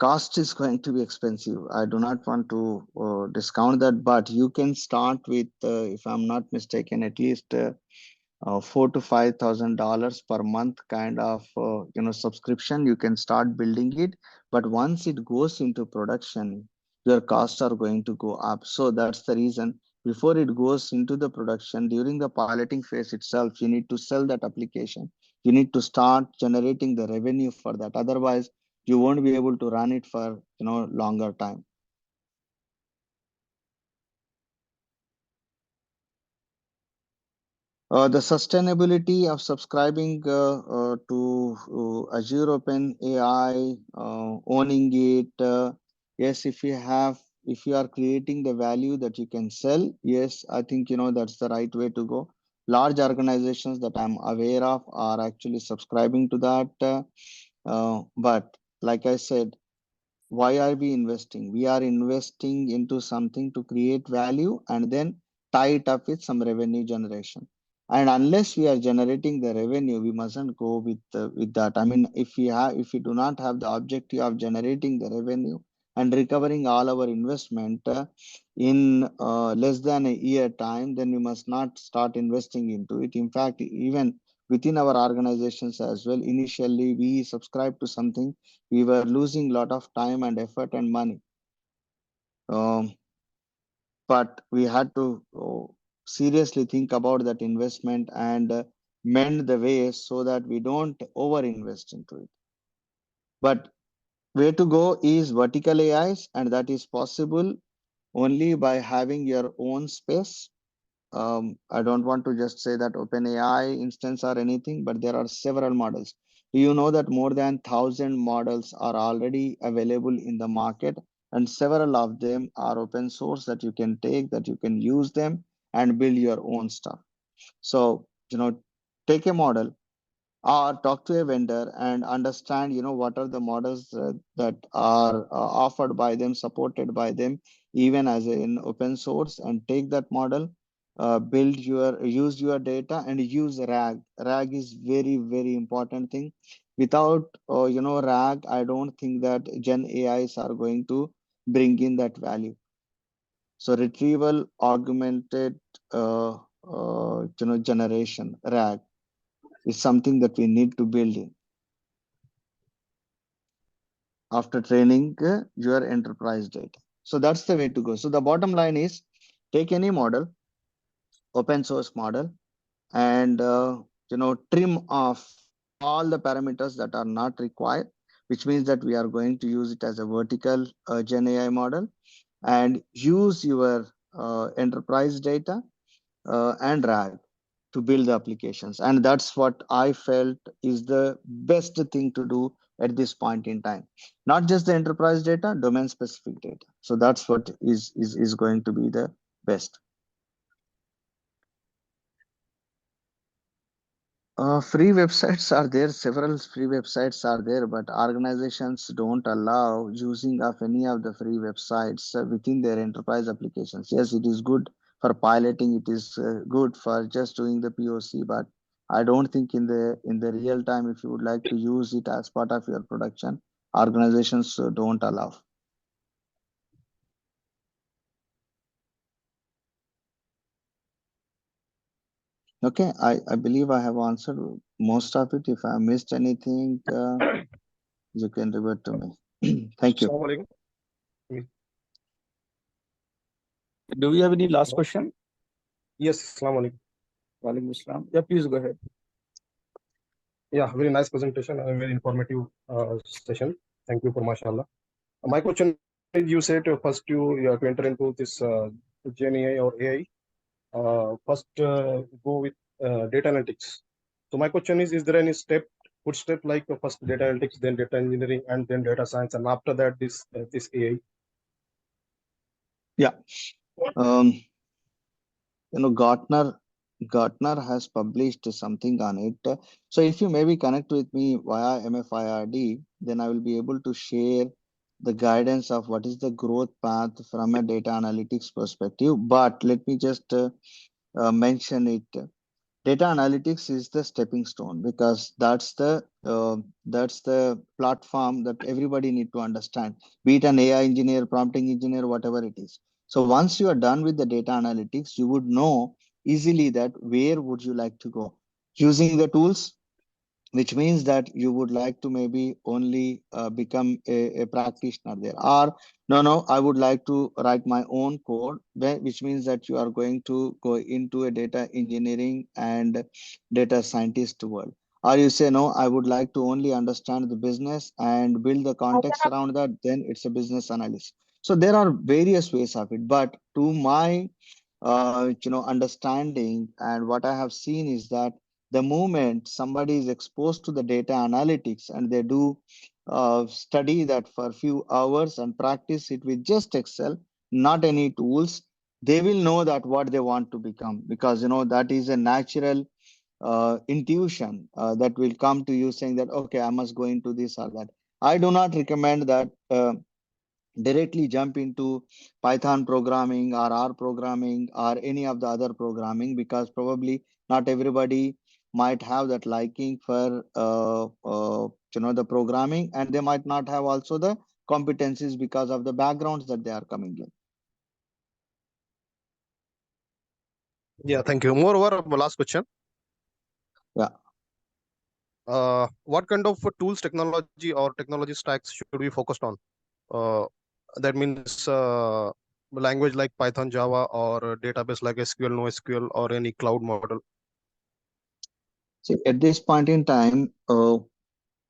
Cost is going to be expensive. I do not want to discount that, but you can start with, if I'm not mistaken, at least $4,000 to $5,000 per month kind of subscription. You can start building it, but once it goes into production, your costs are going to go up. So that's the reason, before it goes into the production, during the piloting phase itself, you need to sell that application. You need to start generating the revenue for that. Otherwise, you won't be able to run it for longer time. The sustainability of subscribing to Azure Open AI, owning it. Yes, if you are creating the value that you can sell, yes, I think that's the right way to go. Large organizations that I'm aware of are actually subscribing to that. But like I said, why are we investing? We are investing into something to create value and then tie it up with some revenue generation. And unless we are generating the revenue, we mustn't go with that. I mean, if we do not have the objective of generating the revenue and recovering all our investment in less than a year time, then we must not start investing into it. In fact, even within our organizations as well, initially we subscribe to something, we were losing a lot of time and effort and money. Um, but we had to seriously think about that investment and mend the way so that we don't over invest into it. But way to go is vertical AIs, and that is possible only by having your own space. I don't want to just say that OpenAI instance or anything, but there are several models. Do you know that more than 1,000 models are already available in the market, and several of them are open source that you can take, that you can use them and build your own stuff. So, take a model or talk to a vendor and understand what are the models that are offered by them, supported by them, even as in open source, and take that model, use your data and use RAG is very, very important thing. Without RAG, I don't think that gen AIs are going to bring in that value. So retrieval augmented generation, RAG, is something that we need to build in after training your enterprise data. So that's the way to go. So the bottom line is, take any model, open source model, and trim off all the parameters that are not required, which means that we are going to use it as a vertical Gen AI model, and use your enterprise data and RAG to build the applications. And that's what I felt is the best thing to do at this point in time. Not just the enterprise data, domain specific data. So that's what is going to be the best. Free websites are there, several free websites are there, but organizations don't allow using of any of the free websites within their enterprise applications. Yes, it is good for piloting, it is good for just doing the POC, but I don't think in the real time, if you would like to use it as part of your production, organizations don't allow. Okay, I believe I have answered most of it. If I missed anything, you can revert to me. Thank you. Assalamu alaikum. Do we have any last Hello? question? Yes, Assalamu alaikum. Walaikum assalam. Yeah, please go ahead. Yeah, very nice presentation and very informative session. Thank you for mashallah. My question is, you said first you have to enter into this Gen AI or AI. First go with data analytics. So my question is there any good step like first data analytics, then data engineering, and then data science, and after that this AI? Yeah. Gartner has published something on it. So if you maybe connect with me via MFIRD, then I will be able to share the guidance of what is the growth path from a data analytics perspective. But let me just mention it. Data analytics is the stepping stone because that's the platform that everybody need to understand, be it an AI engineer, prompting engineer, whatever it is. So once you are done with the data analytics, you would know easily that where would you like to go using the tools, which means that you would like to maybe only become a practitioner there, or no, I would like to write my own code, which means that you are going to go into a data engineering and data scientist world, or you say no, I would like to only understand the business and build the context around that, then it's a business analyst. So there are various ways of it, but to my understanding, and what I have seen is that the moment somebody is exposed to the data analytics and they do study that for a few hours and practice it with just Excel, not any tools, they will know that what they want to become, because that is a natural intuition that will come to you saying that okay, I must go into this or that. I do not recommend that directly jump into Python programming or R programming or any of the other programming, because probably not everybody might have that liking for the programming, and they might not have also the competencies because of the backgrounds that they are coming in. Yeah, thank you. Moreover, last question. Yeah. What kind of tools, technology, or technology stacks should we focus on? That means language like Python, Java, or database like SQL, NoSQL, or any cloud model. See, at this point in time,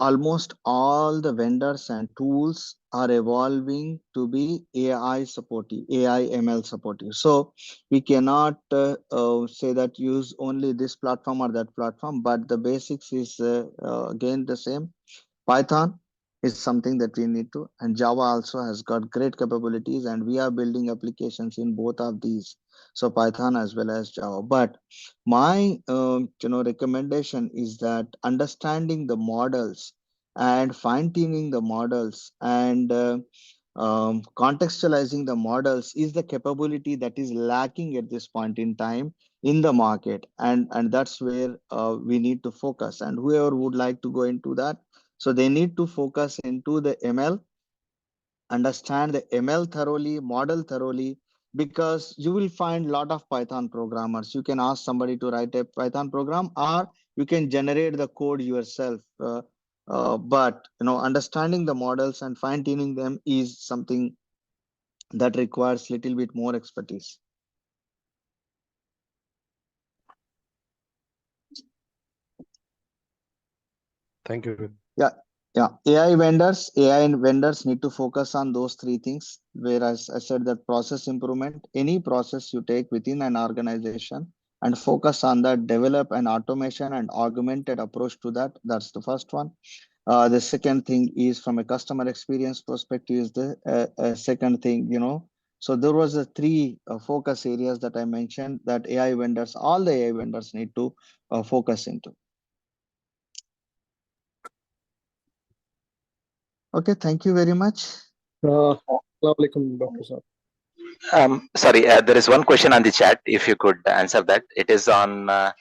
almost all the vendors and tools are evolving to be AI supportive, AI ML supportive. So we cannot say that use only this platform or that platform, but the basics is again the same. Python is something that we need to, and Java also has got great capabilities, and we are building applications in both of these. So Python as well as Java. But my recommendation is that understanding the models and fine tuning the models and contextualizing the models is the capability that is lacking at this point in time in the market, and that's where we need to focus, and whoever would like to go into that, so they need to focus into the ML, understand the ML thoroughly, model thoroughly, because you will find a lot of Python programmers. You can ask somebody to write a Python program, or you can generate the code yourself. But understanding the models and fine tuning them is something that requires little bit more expertise. Thank you. Yeah, yeah. AI vendors need to focus on those three things. Whereas I said that process improvement, any process you take within an organization and focus on that, develop an automation and augmented approach to that. That's the first one. The second thing is from a customer experience perspective is the second thing. So there was a three focus areas that I mentioned that all the AI vendors need to focus into. Okay, thank you very much. Assalamu alaikum, Dr. Saab. Sorry, there is one question on the chat. If you could answer that, it is on a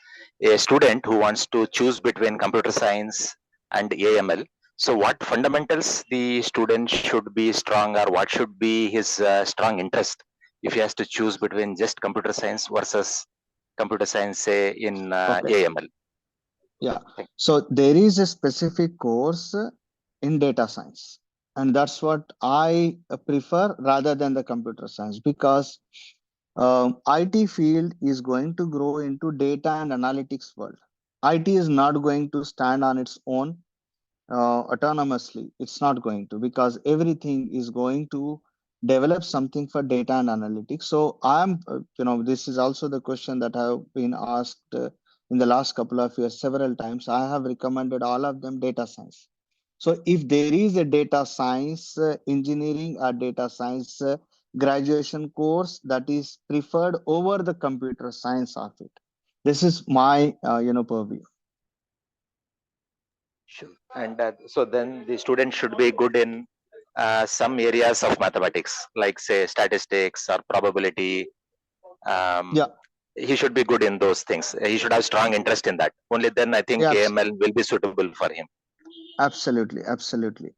student who wants to choose between computer science and AML. So, what fundamentals the student should be strong, or what should be his strong interest if he has to choose between just computer science versus computer science, say in Okay. AML? Yeah. So there is a specific course in data science, and that's what I prefer rather than the computer science, because IT field is going to grow into data and analytics world. IT is not going to stand on its own autonomously. It's not going to, because everything is going to develop something for data and analytics. So this is also the question that have been asked in the last couple of years several times. I have recommended all of them data science. So if there is a data science engineering or data science graduation course that is preferred over the computer science of it, this is my purview. Sure. And so then the student should be good in some areas of mathematics, like say statistics or probability. Yeah. he should be good in those things. He should have strong interest in that. Only then I think Yeah, AML will be suitable for him. absolutely, absolutely.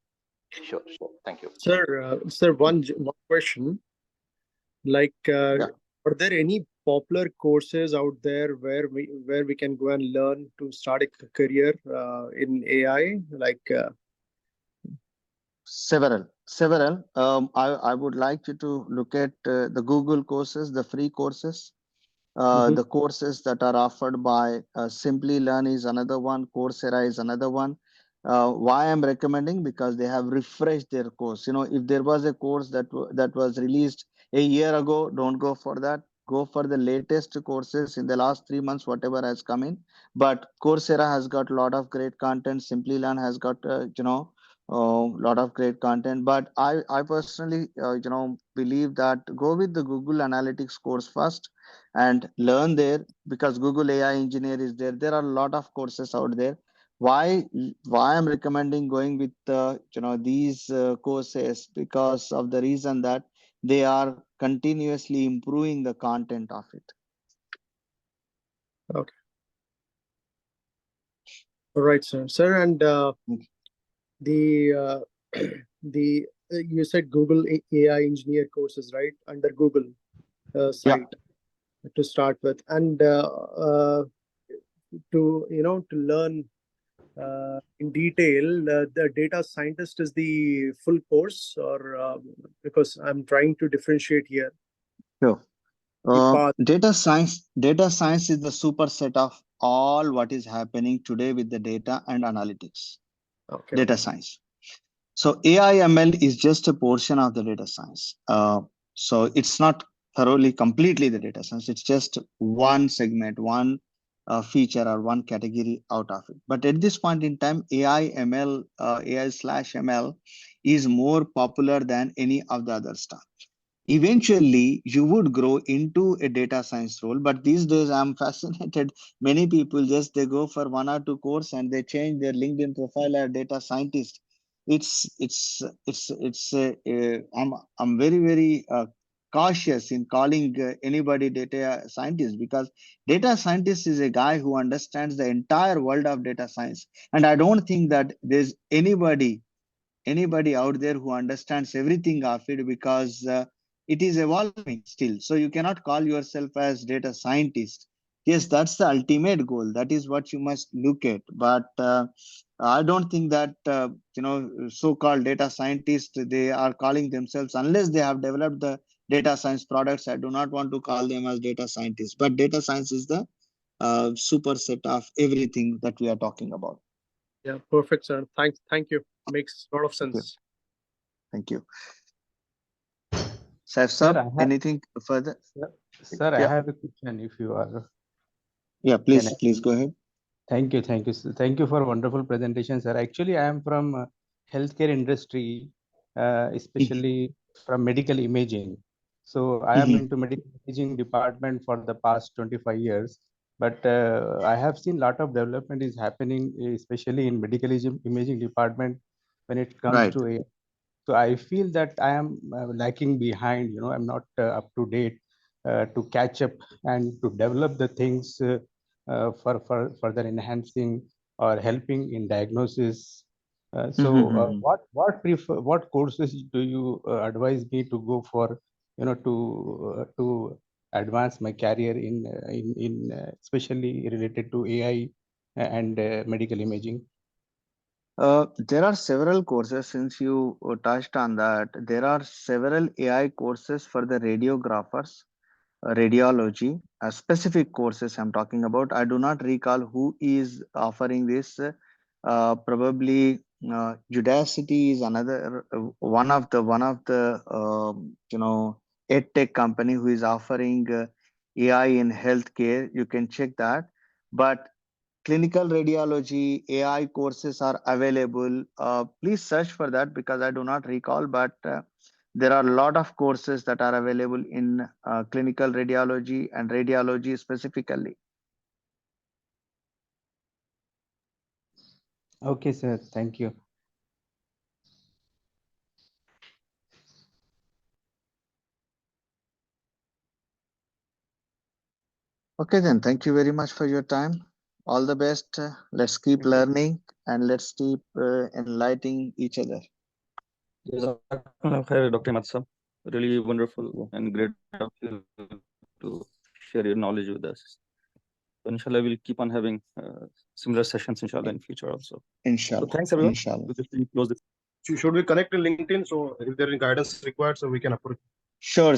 Sure. Thank you. Sir, one question. Like, Yeah. are there any popular courses out there where we can go and learn to start a career in AI? Like, Several. I would like you to look at the Google courses, the free courses. mhm. The courses that are offered by Simply Learn is another one. Coursera is another one. Why I'm recommending? Because they have refreshed their course. You know, if there was a course that was released a year ago, don't go for that. Go for the latest courses in the last 3 months, whatever has come in. But Coursera has got a lot of great content. Simply Learn has got a lot of great content. But I personally believe that go with the Google Analytics course first and learn there, because Google AI Engineer is there. There are a lot of courses out there. Why why I'm recommending going with these courses? Because of the reason that they are continuously improving the content of it. Okay. All right, sir. Sir, and the the you said Google AI engineer courses, right? Under Google Yeah. site to start with, and to learn in detail, the data scientist is the full course, or because I'm trying to differentiate here Sure. the path. Data science is the superset of all what is happening today with the data and analytics. Okay. Data science. So AI ML is just a portion of the data science. So it's not thoroughly completely the data science. It's just one segment, one feature or one category out of it. But at this point in time, AI/ML is more popular than any of the other stuff. Eventually you would grow into a data science role, but these days I'm fascinated. Many people just they go for 1 or 2 course and they change their LinkedIn profile as data scientist. I'm very cautious in calling anybody data scientist, because data scientist is a guy who understands the entire world of data science, and I don't think that there's anybody out there who understands everything of it, because it is evolving still. So you cannot call yourself as data scientist. Yes, that's the ultimate goal. That is what you must look at. But I don't think that so-called data scientists, they are calling themselves, unless they have developed the data science products. I do not want to call them as data scientists. But data science is the superset of everything that we are talking about. Yeah, perfect, sir. Thank you. Makes a lot of Thank you. sense. Thank you. Saif Sir, sir, anything further? sir, I Yeah, have a question. If you are, yeah, can I? please go ahead. Thank you, sir. Thank you for a wonderful presentation, sir. Actually, I am from healthcare industry, especially from medical imaging. So I am Mhm. into medical imaging department for the past 25 years. But I have seen a lot of development is happening, especially in medical imaging department when it comes Right. to AI. So I feel that I am lacking behind. I'm not up to date to catch up and to develop the things for further enhancing or helping in diagnosis. Mhm. What courses do you advise me to go for? To advance my career in especially related to AI and medical imaging. There are several courses, since you touched on that. There are several AI courses for the radiographers, radiology, specific courses I'm talking about. I do not recall who is offering this. Probably Udacity is another one of the edtech company who is offering AI in healthcare. You can check that. But clinical radiology AI courses are available. Please search for that, because I do not recall, but there are a lot of courses that are available in clinical radiology and radiology specifically. Okay, sir. Thank you. Okay, then. Thank you very much for your time. All the best. Let's keep Thank you. learning and let's keep enlightening each other. Jazakallah khair, Dr. Imad sir. Really wonderful and great of you to share your knowledge with us. So inshallah, we'll keep on having similar sessions, inshallah, in future also. Inshallah. So thanks, everyone. Inshallah. With this, we close this. Should we connect in LinkedIn? So if there is guidance required, so we can approach. Sure.